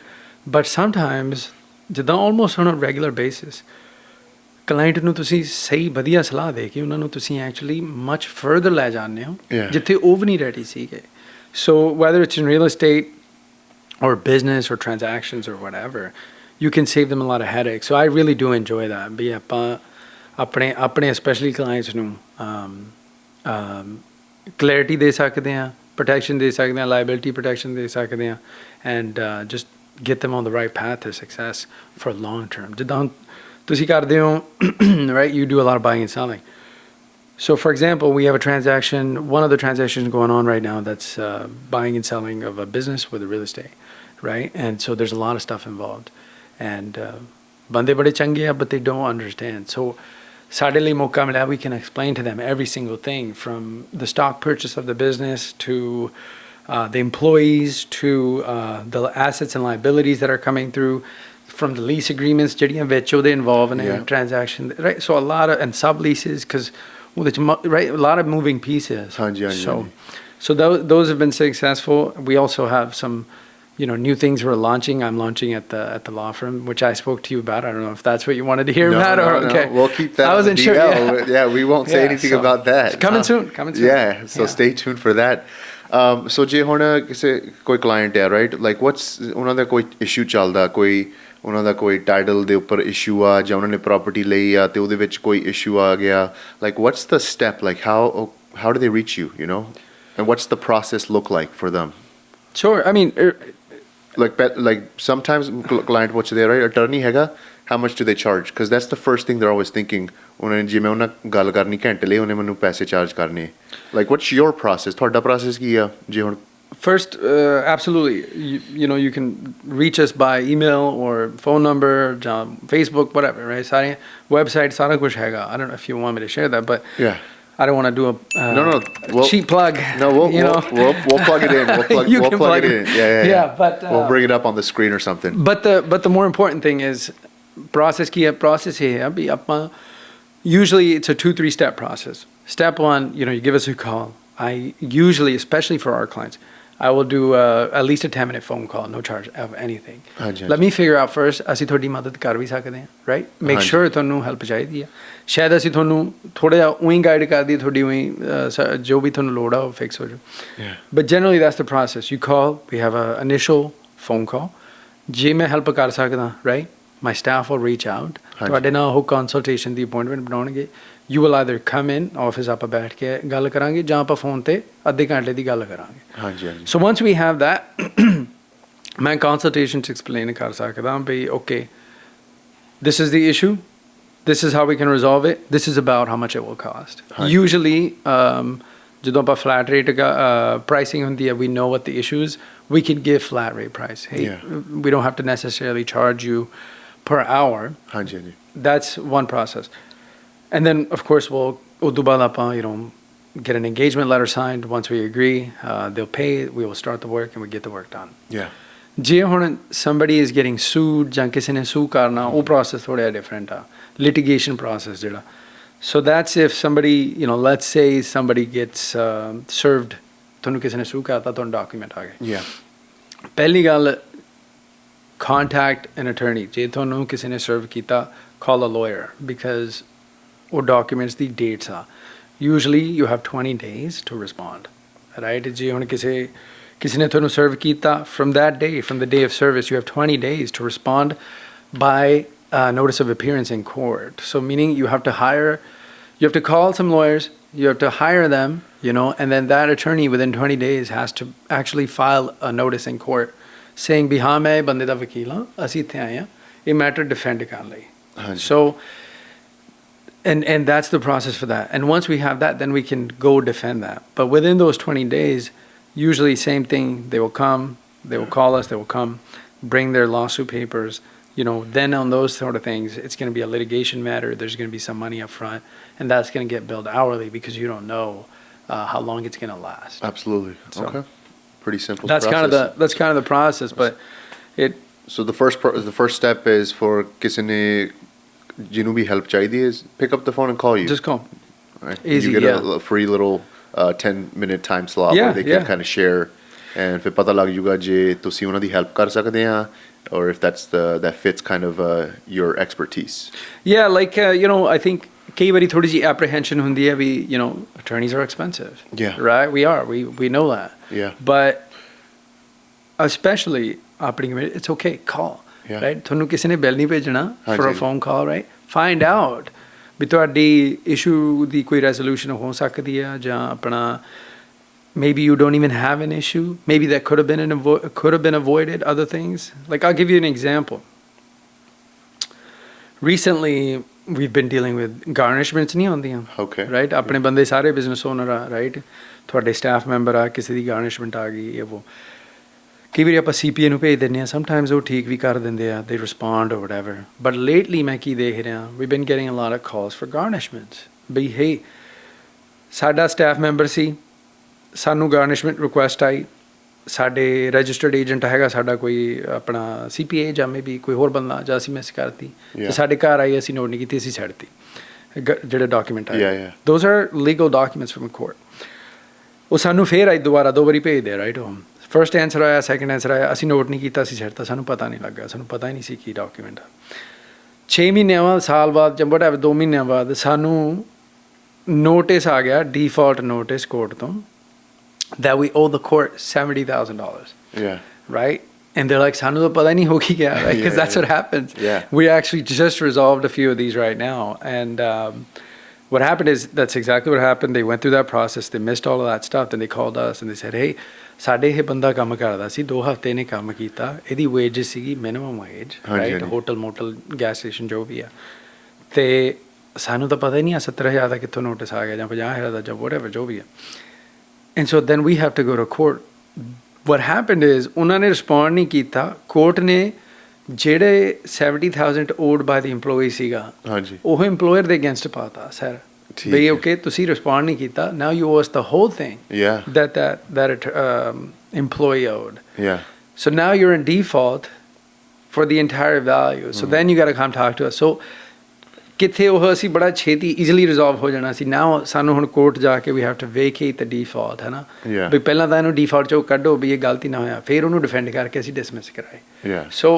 But sometimes ਜਿੱਦਾਂ almost on a regular basis client ਨੂੰ ਤੁਸੀਂ ਸਹੀ ਵਧੀਆ ਸਲਾਹ ਦੇ ਕੇ ਉਹਨਾਂ ਨੂੰ ਤੁਸੀਂ ਐਕਚੁਅਲੀ ਮਚ ਫਰਦਰ ਲੈ ਜਾਂਦੇ ਹੋ ਜਿੱਥੇ ਉਹ ਵੀ ਨਹੀਂ ਰੈਡੀ ਸੀਗੇ. So whether it's in real estate or business or transactions or whatever, you can save them a lot of headaches. So I really do enjoy that. ਵੀ ਆਪਾਂ ਆਪਣੇ especially clients ਨੂੰ clarity ਦੇ ਸਕਦੇ ਹਾਂ, protection ਦੇ ਸਕਦੇ ਹਾਂ, liability protection ਦੇ ਸਕਦੇ ਹਾਂ, and just get them on the right path to success for long term. ਜਿੱਦਾਂ ਤੁਸੀਂ ਕਰਦੇ ਹੋ, right? You do a lot of buying and selling. So, for example, we have a transaction, one of the transactions going on right now that's buying and selling of a business with a real estate, right? And so there's a lot of stuff involved. And bande bade change hai, but they don't understand. So, suddenly mauka mila, we can explain to them every single thing from the stock purchase of the business to the employees to the assets and liabilities that are coming through, from the lease agreements, ਜਿਹੜੀਆਂ ਵਿੱਚ ਉਹਦੇ involved in a transaction, right? So a lot of, and subleases, because right, a lot of moving pieces. So those have been successful. We also have some, new things we're launching. I'm launching at the law firm, which I spoke to you about. I don't know if that's what you wanted to hear about. Okay, we'll keep that. I wasn't sure. Yeah, we won't say anything about that. It's coming soon. Yeah, so stay tuned for that. So ਜੇ ਹੁਣ ਕਿਸੇ ਕੋਈ client ਹੈ, right? Like what's ਉਹਨਾਂ ਦਾ ਕੋਈ issue ਚੱਲਦਾ, ਕੋਈ ਉਹਨਾਂ ਦਾ ਕੋਈ ਟਾਈਟਲ ਦੇ ਉੱਪਰ ਇਸ਼ੂ ਆ ਜਾਂ ਉਹਨਾਂ ਨੇ ਪ੍ਰਾਪਰਟੀ ਲਈ ਆ ਤੇ ਉਹਦੇ ਵਿੱਚ ਕੋਈ ਇਸ਼ੂ ਆ ਗਿਆ, like what's the step, like how do they reach you, and what's the process look like for them? Sure, I mean like sometimes client ਪੁੱਛਦੇ, right? attorney ਹੈਗਾ, how much do they charge? Because that's the first thing they're always thinking. ਜੇ ਮੈਂ ਉਹਨਾਂ ਗੱਲ ਕਰਨੀ ਘੰਟੇ ਲਈ ਉਹਨੇ ਮੈਨੂੰ ਪੈਸੇ ਚਾਰਜ ਕਰਨੇ. Like, what's your process? ਤੁਹਾਡਾ process ਕੀ ਆ ਜੇ ਹੁਣ? First, absolutely. You can reach us by email or phone number, Facebook, whatever, right? Sare website, sara kuch haiga. I don't know if you want me to share that, but yeah. I don't want to do a cheap plug. No, we'll plug it in. We'll plug it in. Yeah. But we'll bring it up on the screen or something. But the more important thing is process ki hai. Process hai abhi apna. Usually it's a 2-3 step process. Step one, you give us a call. I usually, especially for our clients, I will do at least a 10-minute phone call, no charge of anything. Let me figure out first, ਅਸੀਂ ਤੁਹਾਡੀ ਮਦਦ ਕਰ ਵੀ ਸਕਦੇ ਹਾਂ, right? Make sure ਤੁਹਾਨੂੰ help ਚਾਹੀਦੀ ਹੈ. ਸ਼ਾਇਦ ਅਸੀਂ ਤੁਹਾਨੂੰ ਥੋੜਾ ਜਿਹਾ ਉਹੀ ਗਾਈਡ ਕਰ ਦਈਏ, ਤੁਹਾਡੀ ਉਹੀ ਜੋ ਵੀ ਤੁਹਾਨੂੰ ਲੋੜ ਆ ਉਹ ਫਿਕਸ ਹੋ ਜਾਊ. But generally that's the process. You call, we have an initial phone call. ਜੇ ਮੈਂ help ਕਰ ਸਕਦਾ, right? My staff will reach out. ਤੁਹਾਡੇ ਨਾਲ ਉਹ consultation ਦੀ appointment ਬਣਾਉਣਗੇ. You will either come in, office ਆਪਾਂ ਬੈਠ ਕੇ ਗੱਲ ਕਰਾਂਗੇ, ਜਾਂ ਆਪਾਂ ਫੋਨ ਤੇ ਅੱਧੇ ਘੰਟੇ ਦੀ ਗੱਲ ਕਰਾਂਗੇ. So once we have that, ਮੈਂ consultation 'ਚ explain ਕਰ ਸਕਦਾ ਵੀ okay, this is the issue, this is how we can resolve it, this is about how much it will cost. Usually, ਜਦੋਂ ਆਪਾਂ flat rate pricing ਹੁੰਦੀ ਹੈ, we know what the issue is, we can give flat rate price. Hey, we don't have to necessarily charge you per hour. That's one process. And then, of course, we'll get an engagement letter signed. Once we agree, they'll pay. We will start the work and we get the work done. Yeah. Je hun somebody is getting sued, jan kisi ne sue karna, wo process thoda different litigation process jada. So that's if somebody, let's say somebody gets served, tonu kisi ne sue karta, ton document aa gaye. Yeah. Pehli gal, contact an attorney. Je tonu kisi ne serve kita, call a lawyer, because or documents the dates are. Usually you have 20 days to respond, right? Je hun kisi ne tonu serve kita, from that day, from the day of service, you have 20 days to respond by notice of appearance in court. So meaning you have to call some lawyers, you have to hire them, and then that attorney within 20 days has to actually file a notice in court saying bi haan main bande da vakeel haan, assi ithe aaye haan, ਇਹ matter defend ਕਰਨ ਲਈ. So and that's the process for that. And once we have that, then we can go defend that. But within those 20 days, usually same thing, they will come, they will call us, they will come, bring their lawsuit papers. Then on those sort of things, it's going to be a litigation matter. There's going to be some money up front, and that's going to get billed hourly because you don't know how long it's going to last. Absolutely. So okay. Pretty simple. That's process. That's kind of the process, but it. So the first step is for kisi ne jinu bhi help chahiye is pick up the phone and call you. Just call. Right. Easy. You get a free little 10-minute time slot where they can kind of share, and ਫਿਰ ਪਤਾ ਲੱਗ ਜੂਗਾ ਜੇ ਤੁਸੀਂ ਉਹਨਾਂ ਦੀ help ਕਰ ਸਕਦੇ ਆ, or if that fits kind of your expertise. Yeah, like I think ਕਈ ਵਾਰੀ ਥੋੜੀ ਜਿਹੀ apprehension ਹੁੰਦੀ ਹੈ ਵੀ attorneys are expensive. Yeah. Right? We know that. Yeah. But especially ਆਪਣੀ it's okay, call. Yeah. Right? ਤੁਹਾਨੂੰ ਕਿਸੇ ਨੇ ਬਿੱਲ ਨਹੀਂ ਭੇਜਣਾ for a phone call, right? Find out ਵੀ ਤੁਹਾਡੀ issue ਦੀ ਕੋਈ resolution ਹੋ ਸਕਦੀ ਹੈ ਜਾਂ ਆਪਣਾ maybe you don't even have an issue. Maybe that could have been avoided, other things. Like I'll give you an example. Recently, we've been dealing with garnishments ਨਹੀਂ ਹੁੰਦੀਆਂ. Okay. Right? ਆਪਣੇ ਬੰਦੇ ਸਾਰੇ business owner ਆ, right? ਤੁਹਾਡੇ staff member ਆ, ਕਿਸੇ ਦੀ garnishment ਆ ਗਈ, ਇਹ ਉਹ. ਕਈ ਵਾਰੀ ਆਪਾਂ CPA ਨੂੰ ਭੇਜ ਦਿੰਦੇ ਹਾਂ. Sometimes ਉਹ ਠੀਕ ਵੀ ਕਰ ਦਿੰਦੇ ਆ. They respond or whatever. But lately ਮੈਂ ਕੀ ਦੇਖ ਰਿਹਾ, we've been getting a lot of calls for garnishments. We hey, ਸਾਡਾ staff member ਸੀ, ਸਾਨੂੰ garnishment request ਆਈ, ਸਾਡੇ registered agent ਹੈਗਾ ਸਾਡਾ ਕੋਈ ਆਪਣਾ CPA ਜਾਂ maybe ਕੋਈ ਹੋਰ ਬੰਦਾ, ਜਾਂ ਅਸੀਂ ਮਿਸ ਕਰਤੀ ਤੇ ਸਾਡੇ ਘਰ ਆਈ, ਅਸੀਂ ਨੋਟ ਨਹੀਂ ਕੀਤੀ, ਅਸੀਂ ਛੱਡਤੀ ਜਿਹੜੇ ਡਾਕੂਮੈਂਟ ਆਏ. Those are legal documents from court. ਉਹ ਸਾਨੂੰ ਫੇਰ ਆਈ ਦੁਬਾਰਾ 2 ਵਾਰੀ ਭੇਜਦੇ, ਰਾਈਟ? ਫਰਸਟ ਆਨਸਰ ਆਇਆ, ਸੈਕਿੰਡ ਆਨਸਰ ਆਇਆ, ਅਸੀਂ ਨੋਟ ਨਹੀਂ ਕੀਤਾ, ਅਸੀਂ ਛੱਡਤਾ, ਸਾਨੂੰ ਪਤਾ ਨਹੀਂ ਲੱਗਾ, ਸਾਨੂੰ ਪਤਾ ਹੀ ਨਹੀਂ ਸੀ ਕੀ ਡਾਕੂਮੈਂਟ ਆ. 6 ਮਹੀਨਿਆਂ ਬਾਅਦ, ਸਾਲ ਬਾਅਦ ਜਾਂ whatever 2 ਮਹੀਨਿਆਂ ਬਾਅਦ ਸਾਨੂੰ ਨੋਟਿਸ ਆ ਗਿਆ, ਡੀਫਾਲਟ ਨੋਟਿਸ ਕੋਰਟ ਤੋਂ, that we owe the court $70,000. Yeah. Right? And they're like, ਸਾਨੂੰ ਤਾਂ ਪਤਾ ਹੀ ਨਹੀਂ ਹੋ ਕੀ ਗਿਆ, right? Because that's what happens. Yeah. We actually just resolved a few of these right now. And what happened is that's exactly what happened. They went through that process. They missed all of that stuff. Then they called us and they said, hey, ਸਾਡੇ ਇਹ ਬੰਦਾ ਕੰਮ ਕਰਦਾ ਸੀ 2 ਹਫ਼ਤੇ ਨੇ ਕੰਮ ਕੀਤਾ ਇਹਦੀ ਵੇਜਸ ਸੀਗੀ minimum wage right hotel motel gas station ਜੋ ਵੀ ਆ ਅਤੇ ਸਾਨੂੰ ਤਾਂ ਪਤਾ ਹੀ ਨਹੀਂ ਆ 70,000 ਦਾ ਕਿੱਥੋਂ ਨੋਟਿਸ ਆ ਗਿਆ ਜਾਂ 50,000 ਦਾ ਜਾਂ whatever ਜੋ ਵੀ ਆ and so then we have to go to court. What happened is ਉਹਨਾਂ ਨੇ ਰਿਸਪੌਂਡ ਨਹੀਂ ਕੀਤਾ ਕੋਰਟ ਨੇ ਜਿਹੜੇ 70,000 owed by the employee ਸੀਗਾ ਉਹ employer ਦੇ against ਪਾਤਾ ਸਰ ਬਈ ਓਕੇ ਤੁਸੀਂ ਰਿਸਪੌਂਡ ਨਹੀਂ ਕੀਤਾ now you owe us the whole thing that employee owed so now you're in default for the entire value so then you got to come talk to us so ਕਿੱਥੇ ਉਹ ਅਸੀਂ ਬੜਾ ਛੇਤੀ easily resolve ਹੋ ਜਾਣਾ ਸੀ now ਸਾਨੂੰ ਹੁਣ court ਜਾ ਕੇ we have to vacate the default ਹੈ ਨਾ ਵੀ ਪਹਿਲਾਂ ਤਾਂ ਇਹਨੂੰ default ਚੋਂ ਕੱਢੋ ਵੀ ਇਹ ਗਲਤੀ ਨਾ ਹੋਇਆ ਫਿਰ ਉਹਨੂੰ defend ਕਰਕੇ ਅਸੀਂ dismiss ਕਰਾਏ so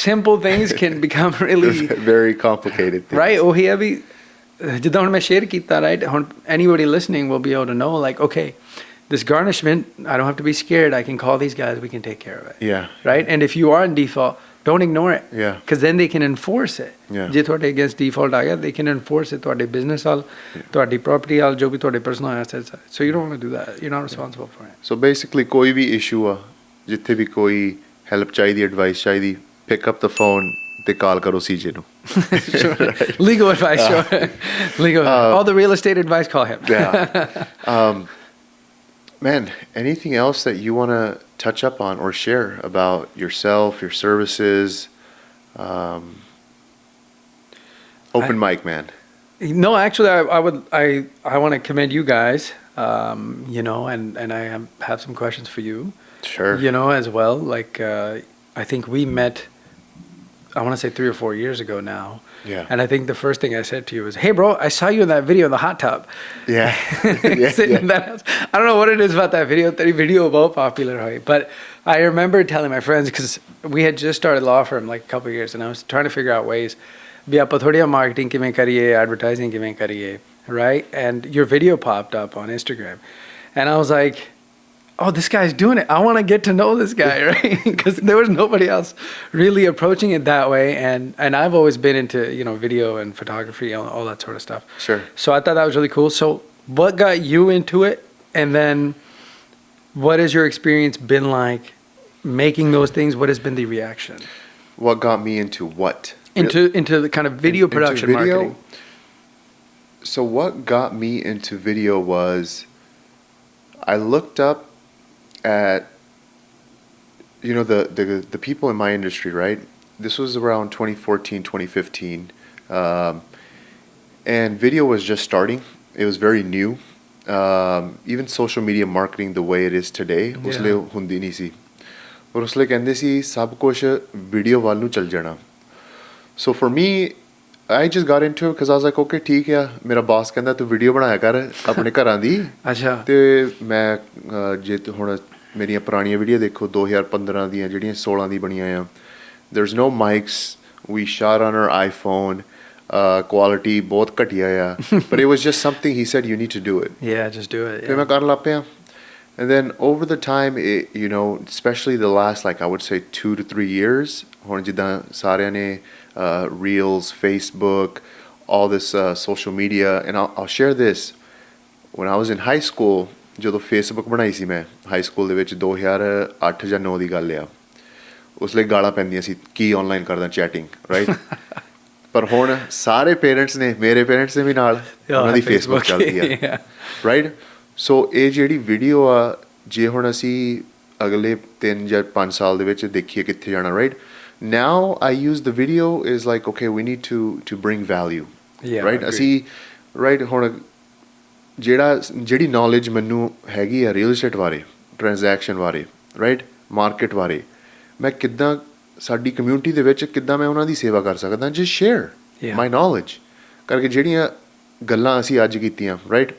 simple things can become really very complicated things. Right ਉਹੀ ਹੈ ਵੀ ਜਿੱਦਾਂ ਹੁਣ ਮੈਂ ਸ਼ੇਅਰ ਕੀਤਾ ਰਾਈਟ ਹੁਣ anybody listening will be able to know like okay this garnishment I don't have to be scared I can call these guys we can take care of it right and if you are in default don't ignore it because then they can enforce it ਜੇ ਤੁਹਾਡੇ against default ਆ ਗਿਆ they can enforce it ਤੁਹਾਡੇ business ਵਾਲ ਤੁਹਾਡੀ property ਵਾਲ ਜੋ ਵੀ ਤੁਹਾਡੇ personal assets so you don't want to do that you're not responsible for it so basically ਕੋਈ ਵੀ issue ਆ ਜਿੱਥੇ ਵੀ ਕੋਈ help ਚਾਹੀਦੀ advice ਚਾਹੀਦੀ pick up the phone ਤੇ ਕਾਲ ਕਰੋ CJ ਨੂੰ legal advice sure legal all the real estate advice call him man anything else that you want to touch up on or share about yourself your services open mic man no actually I want to commend you guys you know and I have some questions for you sure you know as well like I think we met I want to say 3 or 4 years ago now. And I think the first thing I said to you was, hey, bro, I saw you in that video in the hot tub. Sitting in that house. I don't know what it is about that video. That video was popular. But I remember telling my friends, because we had just started law firm like a couple of years, and I was trying to figure out ways. We have marketing kiਵੇਂ ਕਰੀਏ, advertising ਕਿਵੇਂ ਕਰੀਏ, right? And your video popped up on Instagram. And I was like, oh, this guy's doing it. I want to get to know this guy, right? Because there was nobody else really approaching it that way. And I've always been into, you know, video and photography, all that sort of stuff. Sure. So I thought that was really cool. So what got you into it? And then what has your experience been like making those things? What has been the reaction? What got me into what? Into the kind of video production marketing. So what got me into video was I looked up at you know the people in my industry right this was around 2014 2015 and video was just starting it was very new even social media marketing the way it is today usle hundi nahi si aur usle kende si sab kuch video ਵੱਲ ਨੂੰ ਚੱਲ ਜਾਣਾ so for me I just got into it because I was like okay ਠੀਕ ਆ ਮੇਰਾ ਬਾਸ ਕਹਿੰਦਾ ਤੂੰ video ਬਣਾਇਆ ਕਰ ਆਪਣੇ ਘਰਾਂ ਦੀ ਅੱਛਾ ਤੇ ਮੈਂ ਜੇ ਹੁਣ ਮੇਰੀਆਂ ਪੁਰਾਣੀਆਂ ਵੀਡੀਓ ਦੇਖੋ 2015 ਦੀਆਂ ਜਿਹੜੀਆਂ 16 ਦੀ ਬਣੀਆਂ ਆ there's no mics we shot on our iPhone quality ਬਹੁਤ ਘਟੀਆ ਆ but it was just something he said you need to do it just do it ਤੇ ਮੈਂ ਕਰਨ ਲੱਗ ਪਿਆ and then over the time it, you know especially the last like I would say 2 to 3 years ਹੁਣ ਜਿੱਦਾਂ ਸਾਰਿਆਂ ਨੇ Reels, Facebook, all this social media. And I'll share this. When I was in high school, ਜਦੋਂ Facebook ਬਣਾਈ ਸੀ ਮੈਂ high school ਦੇ ਵਿੱਚ 2008 ਜਾਂ 9 ਦੀ ਗੱਲ ਆ ਉਸ ਲਈ ਗਾਲਾਂ ਪੈਂਦੀਆਂ ਸੀ ਕੀ ਆਨਲਾਈਨ ਕਰਦਾ ਚੈਟਿੰਗ ਰਾਈਟ ਪਰ ਹੁਣ ਸਾਰੇ ਪੇਰੈਂਟਸ ਨੇ ਮੇਰੇ ਪੇਰੈਂਟਸ ਨੇ ਵੀ ਨਾਲ ਉਹਨਾਂ ਦੀ Facebook ਚੱਲਦੀ ਆ ਰਾਈਟ ਸੋ ਇਹ ਜਿਹੜੀ ਵੀਡੀਓ ਆ ਜੇ ਹੁਣ ਅਸੀਂ ਅਗਲੇ 3 ਜਾਂ 5 ਸਾਲ ਦੇ ਵਿੱਚ ਦੇਖੀਏ ਕਿੱਥੇ ਜਾਣਾ right now I use the video is like okay we need to bring value right ਅਸੀਂ right ਹੁਣ ਜਿਹੜੀ knowledge ਮੈਨੂੰ ਹੈਗੀ ਆ real estate ਬਾਰੇ transaction ਬਾਰੇ right market ਬਾਰੇ ਮੈਂ ਕਿੱਦਾਂ ਸਾਡੀ community ਦੇ ਵਿੱਚ ਕਿੱਦਾਂ ਮੈਂ ਉਹਨਾਂ ਦੀ ਸੇਵਾ ਕਰ ਸਕਦਾ just share my knowledge ਕਰਕੇ ਜਿਹੜੀਆਂ ਗੱਲਾਂ ਅਸੀਂ ਅੱਜ ਕੀਤੀਆਂ right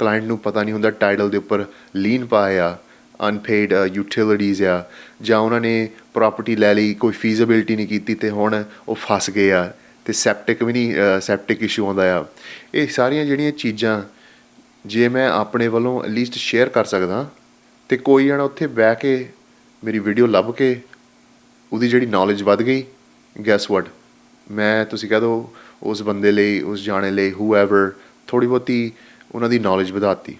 client ਨੂੰ ਪਤਾ ਨਹੀਂ ਹੁੰਦਾ title ਦੇ ਉੱਪਰ lien ਪਾਇਆ unpaid utilities ਆ ਜਾਂ ਉਹਨਾਂ ਨੇ property ਲੈ ਲਈ ਕੋਈ feasibility ਨਹੀਂ ਕੀਤੀ ਤੇ ਹੁਣ ਉਹ ਫਸ ਗਏ ਆ ਤੇ septic ਵੀ ਨਹੀਂ septic issue ਆਉਂਦਾ ਆ ਇਹ ਸਾਰੀਆਂ ਜਿਹੜੀਆਂ ਚੀਜ਼ਾਂ ਜੇ ਮੈਂ ਆਪਣੇ ਵੱਲੋਂ at least share ਕਰ ਸਕਦਾ ਤੇ ਕੋਈ ਜਣਾ ਉੱਥੇ ਬਹਿ ਕੇ ਮੇਰੀ ਵੀਡੀਓ ਲੱਭ ਕੇ ਉਹਦੀ ਜਿਹੜੀ knowledge ਵੱਧ ਗਈ guess what ਮੈਂ ਤੁਸੀਂ ਕਹਿ ਦਿਓ ਉਸ ਬੰਦੇ ਲਈ ਉਸ ਜਾਣੇ ਲਈ whoever ਥੋੜ੍ਹੀ ਬਹੁਤੀ ਉਹਨਾਂ ਦੀ knowledge ਵਧਾਤੀ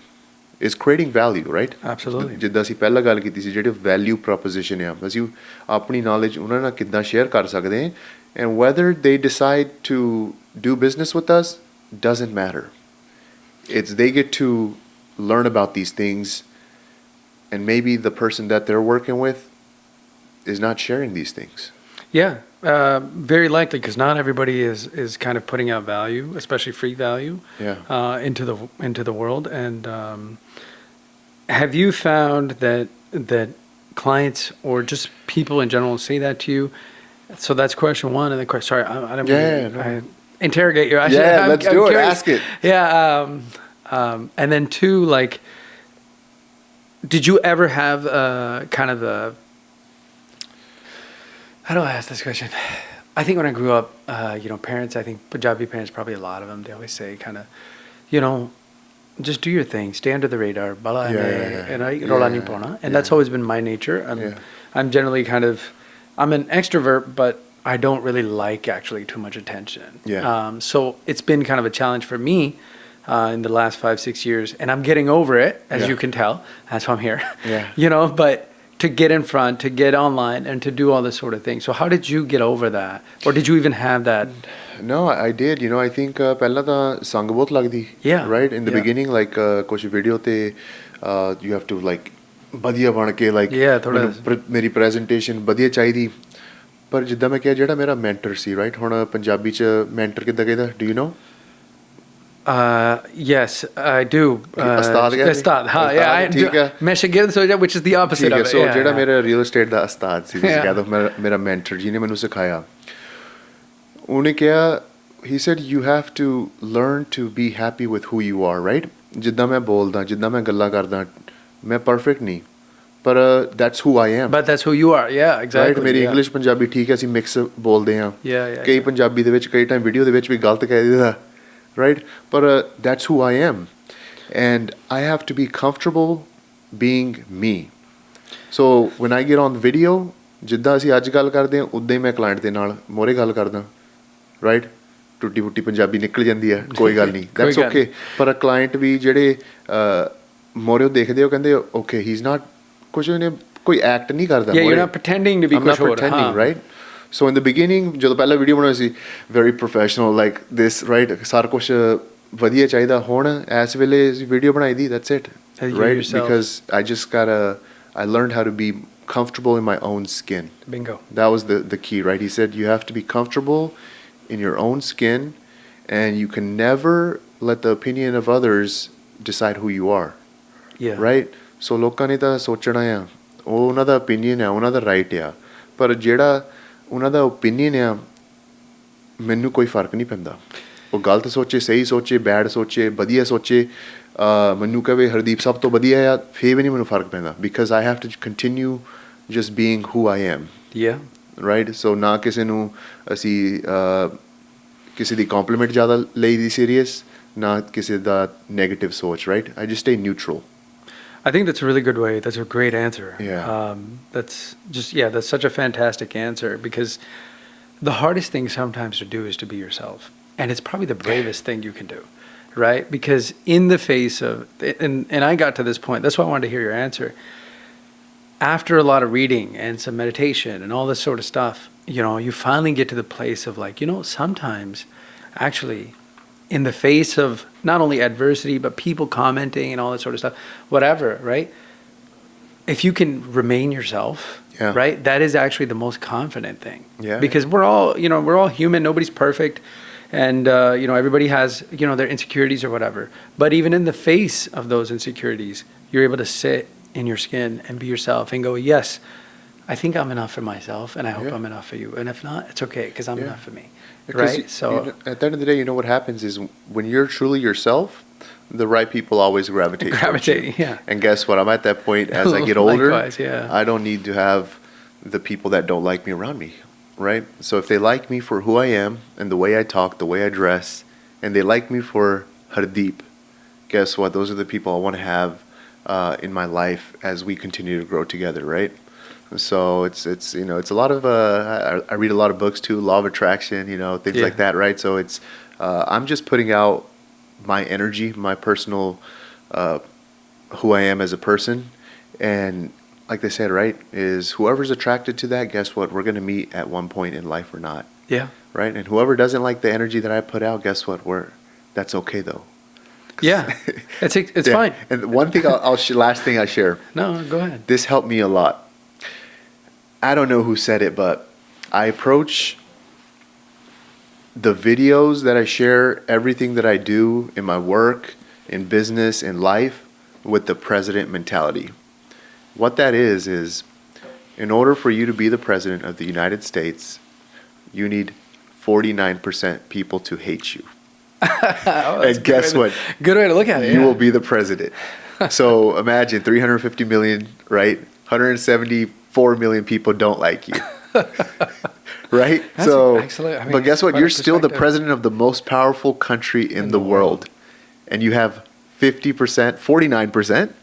is creating value, right? Absolutely. ਜਿੱਦਾਂ ਅਸੀਂ ਪਹਿਲਾਂ ਗੱਲ ਕੀਤੀ ਸੀ ਜਿਹੜੇ ਵੈਲਿਊ ਪ੍ਰੋਪੋਜੀਸ਼ਨ ਆ ਅਸੀਂ ਆਪਣੀ ਨੌਲੇਜ ਉਹਨਾਂ ਨਾਲ ਕਿੱਦਾਂ ਸ਼ੇਅਰ ਕਰ ਸਕਦੇ ਹਾਂ and whether they decide to do business with us doesn't matter. It's they get to learn about these things and maybe the person that they're working with is not sharing these things. Yeah, very likely, because not everybody is kind of putting out value, especially free value, into the world. And have you found that clients or just people in general say that to you? So that's question one, and then sorry, I don't I interrogate you. Let's do it. Ask it. Yeah, and then two, like, did you ever have kind of a how do I ask this question? I think when I grew up, parents, I think Punjabi parents, probably a lot of them, they always say kind of, just do your thing, stay under the radar, bala rola nahi pauna. And that's always been my nature. I'm generally I'm an extrovert, but I don't really like actually too much attention. So it's been kind of a challenge for me in the last 5-6 years, and I'm getting over it, as you can tell. That's why I'm here. But to get in front, to get online, and to do all this sort of thing. So how did you get over that? Or did you even have that? No, I did. I think ਪਹਿਲਾਂ ਤਾਂ ਸੰਗ ਬਹੁਤ ਲੱਗਦੀ. Right? In the beginning, like ਕੁਝ video ਤੇ you have to like ਵਧੀਆ ਬਣ ਕੇ like ਮੇਰੀ presentation ਵਧੀਆ ਚਾਹੀਦੀ. ਪਰ ਜਿੱਦਾਂ ਮੈਂ ਕਿਹਾ ਜਿਹੜਾ ਮੇਰਾ mentor ਸੀ, right? ਹੁਣ ਪੰਜਾਬੀ ਚ mentor ਕਿੱਦਾਂ ਕਹਿੰਦਾ? Do you know? Yes, I do. Ustad, which is the opposite of it. So ਜਿਹੜਾ ਮੇਰਾ real estate ਦਾ ਉਸਤਾਦ ਸੀ, ਜਿਸ ਕਹਿ ਦੋ ਮੇਰਾ mentor ਜਿਹਨੇ ਮੈਨੂੰ ਸਿਖਾਇਆ, ਉਹਨੇ ਕਿਹਾ, he said you have to learn to be happy with who you are, right? ਜਿੱਦਾਂ ਮੈਂ ਬੋਲਦਾ, ਜਿੱਦਾਂ ਮੈਂ ਗੱਲਾਂ ਕਰਦਾ, ਮੈਂ perfect ਨਹੀਂ, ਪਰ that's who I am. But that's who you are, yeah, exactly. Right? ਮੇਰੀ English ਪੰਜਾਬੀ ਠੀਕ ਹੈ, ਅਸੀਂ mix ਬੋਲਦੇ ਹਾਂ. ਕਈ ਪੰਜਾਬੀ ਦੇ ਵਿੱਚ ਕਈ ਟਾਈਮ ਵੀਡੀਓ ਦੇ ਵਿੱਚ ਵੀ ਗਲਤ ਕਹਿ ਦਿੰਦਾ. Right? But that's who I am. And I have to be comfortable being me. So when I get on the video, ਜਿੱਦਾਂ ਅਸੀਂ ਅੱਜ ਗੱਲ ਕਰਦੇ ਹਾਂ ਉੱਦਾਂ ਹੀ ਮੈਂ ਕਲਾਇੰਟ ਦੇ ਨਾਲ ਮੋਰੇ ਗੱਲ ਕਰਦਾ. Right? ਟੁੱਟੀ ਫੁੱਟੀ ਪੰਜਾਬੀ ਨਿਕਲ ਜਾਂਦੀ ਹੈ, ਕੋਈ ਗੱਲ ਨਹੀਂ, that's okay. ਪਰ ਕਲਾਇੰਟ ਵੀ ਜਿਹੜੇ ਮੋਰੇ ਦੇਖਦੇ ਉਹ ਕਹਿੰਦੇ okay, he's not ਕੁਝ ਉਹਨੇ ਕੋਈ ਐਕਟ ਨਹੀਂ ਕਰਦਾ. Yeah, you're not pretending to be I'm not pretending, right? So in the beginning, ਜਦੋਂ ਪਹਿਲਾ ਵੀਡੀਓ ਬਣਾਈ ਸੀ, very professional like this, right? ਸਾਰਾ ਕੁਝ ਵਧੀਆ ਚਾਹੀਦਾ. ਹੁਣ ਇਸ ਵੇਲੇ ਵੀਡੀਓ ਬਣਾਈ ਦੀ, that's it, right? Because I learned how to be comfortable in my own skin. Bingo. That was the key, right? He said you have to be comfortable in your own skin, and you can never let the opinion of others decide who you are. Yeah. Right? So ਲੋਕਾਂ ਨੇ ਤਾਂ ਸੋਚਣਾ ਆ, ਉਹ ਉਹਨਾਂ ਦਾ opinion ਆ, ਉਹਨਾਂ ਦਾ right ਆ, ਪਰ ਜਿਹੜਾ ਉਹਨਾਂ ਦਾ ਓਪੀਨੀਅਨ ਆ ਮੈਨੂੰ ਕੋਈ ਫਰਕ ਨਹੀਂ ਪੈਂਦਾ. ਉਹ ਗਲਤ ਸੋਚੇ, ਸਹੀ ਸੋਚੇ, ਬੈਡ ਸੋਚੇ, ਵਧੀਆ ਸੋਚੇ, ਮੈਨੂੰ ਕਹੇ ਹਰਦੀਪ ਸਭ ਤੋਂ ਵਧੀਆ ਆ, ਫੇਰ ਵੀ ਨਹੀਂ ਮੈਨੂੰ ਫਰਕ ਪੈਂਦਾ. Because I have to continue just being who I am. Right? So ਨਾ ਕਿਸੇ ਨੂੰ ਅਸੀਂ ਕਿਸੇ ਦੀ ਕੰਪਲੀਮੈਂਟ ਜ਼ਿਆਦਾ ਲਈ ਦੀ ਸੀਰੀਅਸ, ਨਾ ਕਿਸੇ ਦਾ ਨੈਗੇਟਿਵ ਸੋਚ. Right? I just stay neutral. I think that's a really good way. That's a great answer. Yeah. That's such a fantastic answer, because the hardest thing sometimes to do is to be yourself. And it's probably the bravest thing you can do, right? Because in the face of, and I got to this point, that's why I wanted to hear your answer. After a lot of reading and some meditation and all this sort of stuff, you finally get to the place of like, sometimes actually in the face of not only adversity, but people commenting and all that sort of stuff, whatever, right? If you can remain yourself, right, that is actually the most confident thing. Because we're all human. Nobody's perfect. And, everybody has, their insecurities or whatever. But even in the face of those insecurities, you're able to sit in your skin and be yourself and go, yes, I think I'm enough for myself, and I hope I'm enough for you. And if not, it's okay, because I'm enough for me. Right? So at the end of the day, what happens is when you're truly yourself, the right people always gravitate towards you. Yeah. And guess what? I'm at that point as I get older. Likewise, yeah. I don't need to have the people that don't like me around me, right? So if they like me for who I am and the way I talk, the way I dress, and they like me for Hardeep, guess what? Those are the people I want to have in my life as we continue to grow together, right? So it's you know, it's a lot of I read a lot of books too, law of attraction, you know, things like that, right? So it's I'm just putting out my energy, my personal who I am as a person, and like they said, right, is whoever's attracted to that, guess what? We're going to meet at one point in life or not. Yeah. Right? And whoever doesn't like the energy that I put out, guess what? That's okay though. Yeah. It's fine. And one thing last thing I share. No, go ahead. This helped me a lot. I don't know who said it, but I approach the videos that I share, everything that I do in my work, in business, in life, with the president mentality. What that is in order for you to be the president of the United States, you need 49% people to hate you. And guess what? Good way to look at it. You will be the president. So imagine 350 million, right? 174 million people don't like you. Right? Excellent. But guess what? You're still the president of the most powerful country in the world. And you have 50%, 49%,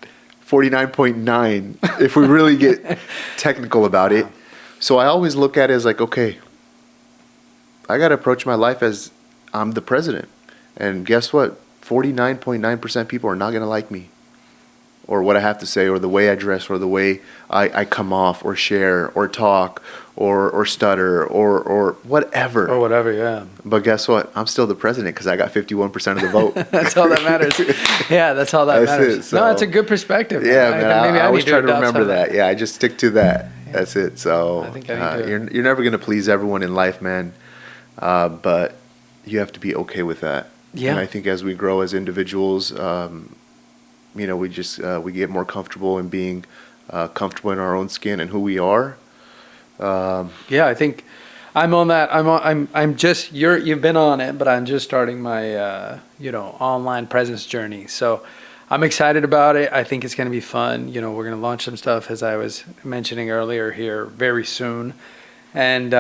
49.9 if we really get technical about it. So I always look at it as like, okay, I got to approach my life as I'm the president. And guess what? 49.9% people are not going to like me, or what I have to say, or the way I dress, or the way I come off, or share, or talk, or stutter, or whatever. Or whatever, yeah. But guess what? I'm still the president because I got 51% of the vote. That's all that matters. Yeah, that's all that matters. It, so. No, it's a good perspective. Yeah, man. I always try to remember that. That. Yeah, I just stick to that. Yeah. That's it. So I think you're never going to please everyone in life, man. But you have to be okay with that. Yeah. And I think as we grow as individuals, you know, we get more comfortable in being comfortable in our own skin and who we are. Yeah, I think I'm on that. I'm just you've been on it, but I'm just starting my online presence journey. So I'm excited about it. I think it's going to be fun. You know, we're going to launch some stuff, as I was mentioning earlier, here very soon, and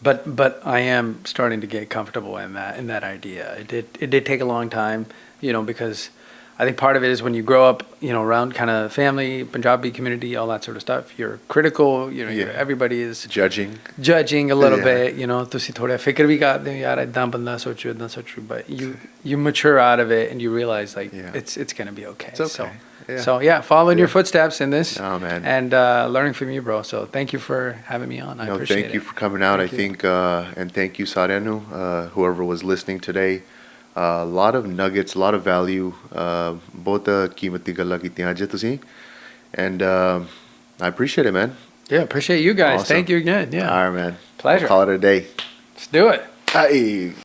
but I am starting to get comfortable in that idea. It did take a long time, you know, because I think part of it is when you grow up, you know, around kind of family, Punjabi community, all that sort of stuff. You're critical, you know. Everybody is judging a little bit, you know. ਤੁਸੀਂ ਥੋੜਾ ਫਿਕਰ ਵੀ ਕਰਦੇ ਹੋ ਯਾਰ ਇਦਾਂ ਬੰਦਾ ਸੋਚੂ ਇਦਾਂ ਸੋਚੂ, but you mature out of it and you realize like it's going to be okay. It's okay. So following your footsteps in this. Oh, man. And learning from you, bro. So thank you for having me on. I appreciate it. Thank you for coming out. I think and thank you Sarenu, whoever was listening today. A lot of nuggets, a lot of value. ਬਹੁਤ ਕੀਮਤੀ ਗੱਲਾਂ ਕੀਤੀਆਂ ਅੱਜ ਤੁਸੀਂ. And I appreciate it, man. Yeah, appreciate you guys. Awesome. Thank you again. Yeah. All right, man. Pleasure. We'll call it a day. Let's do it. Hey.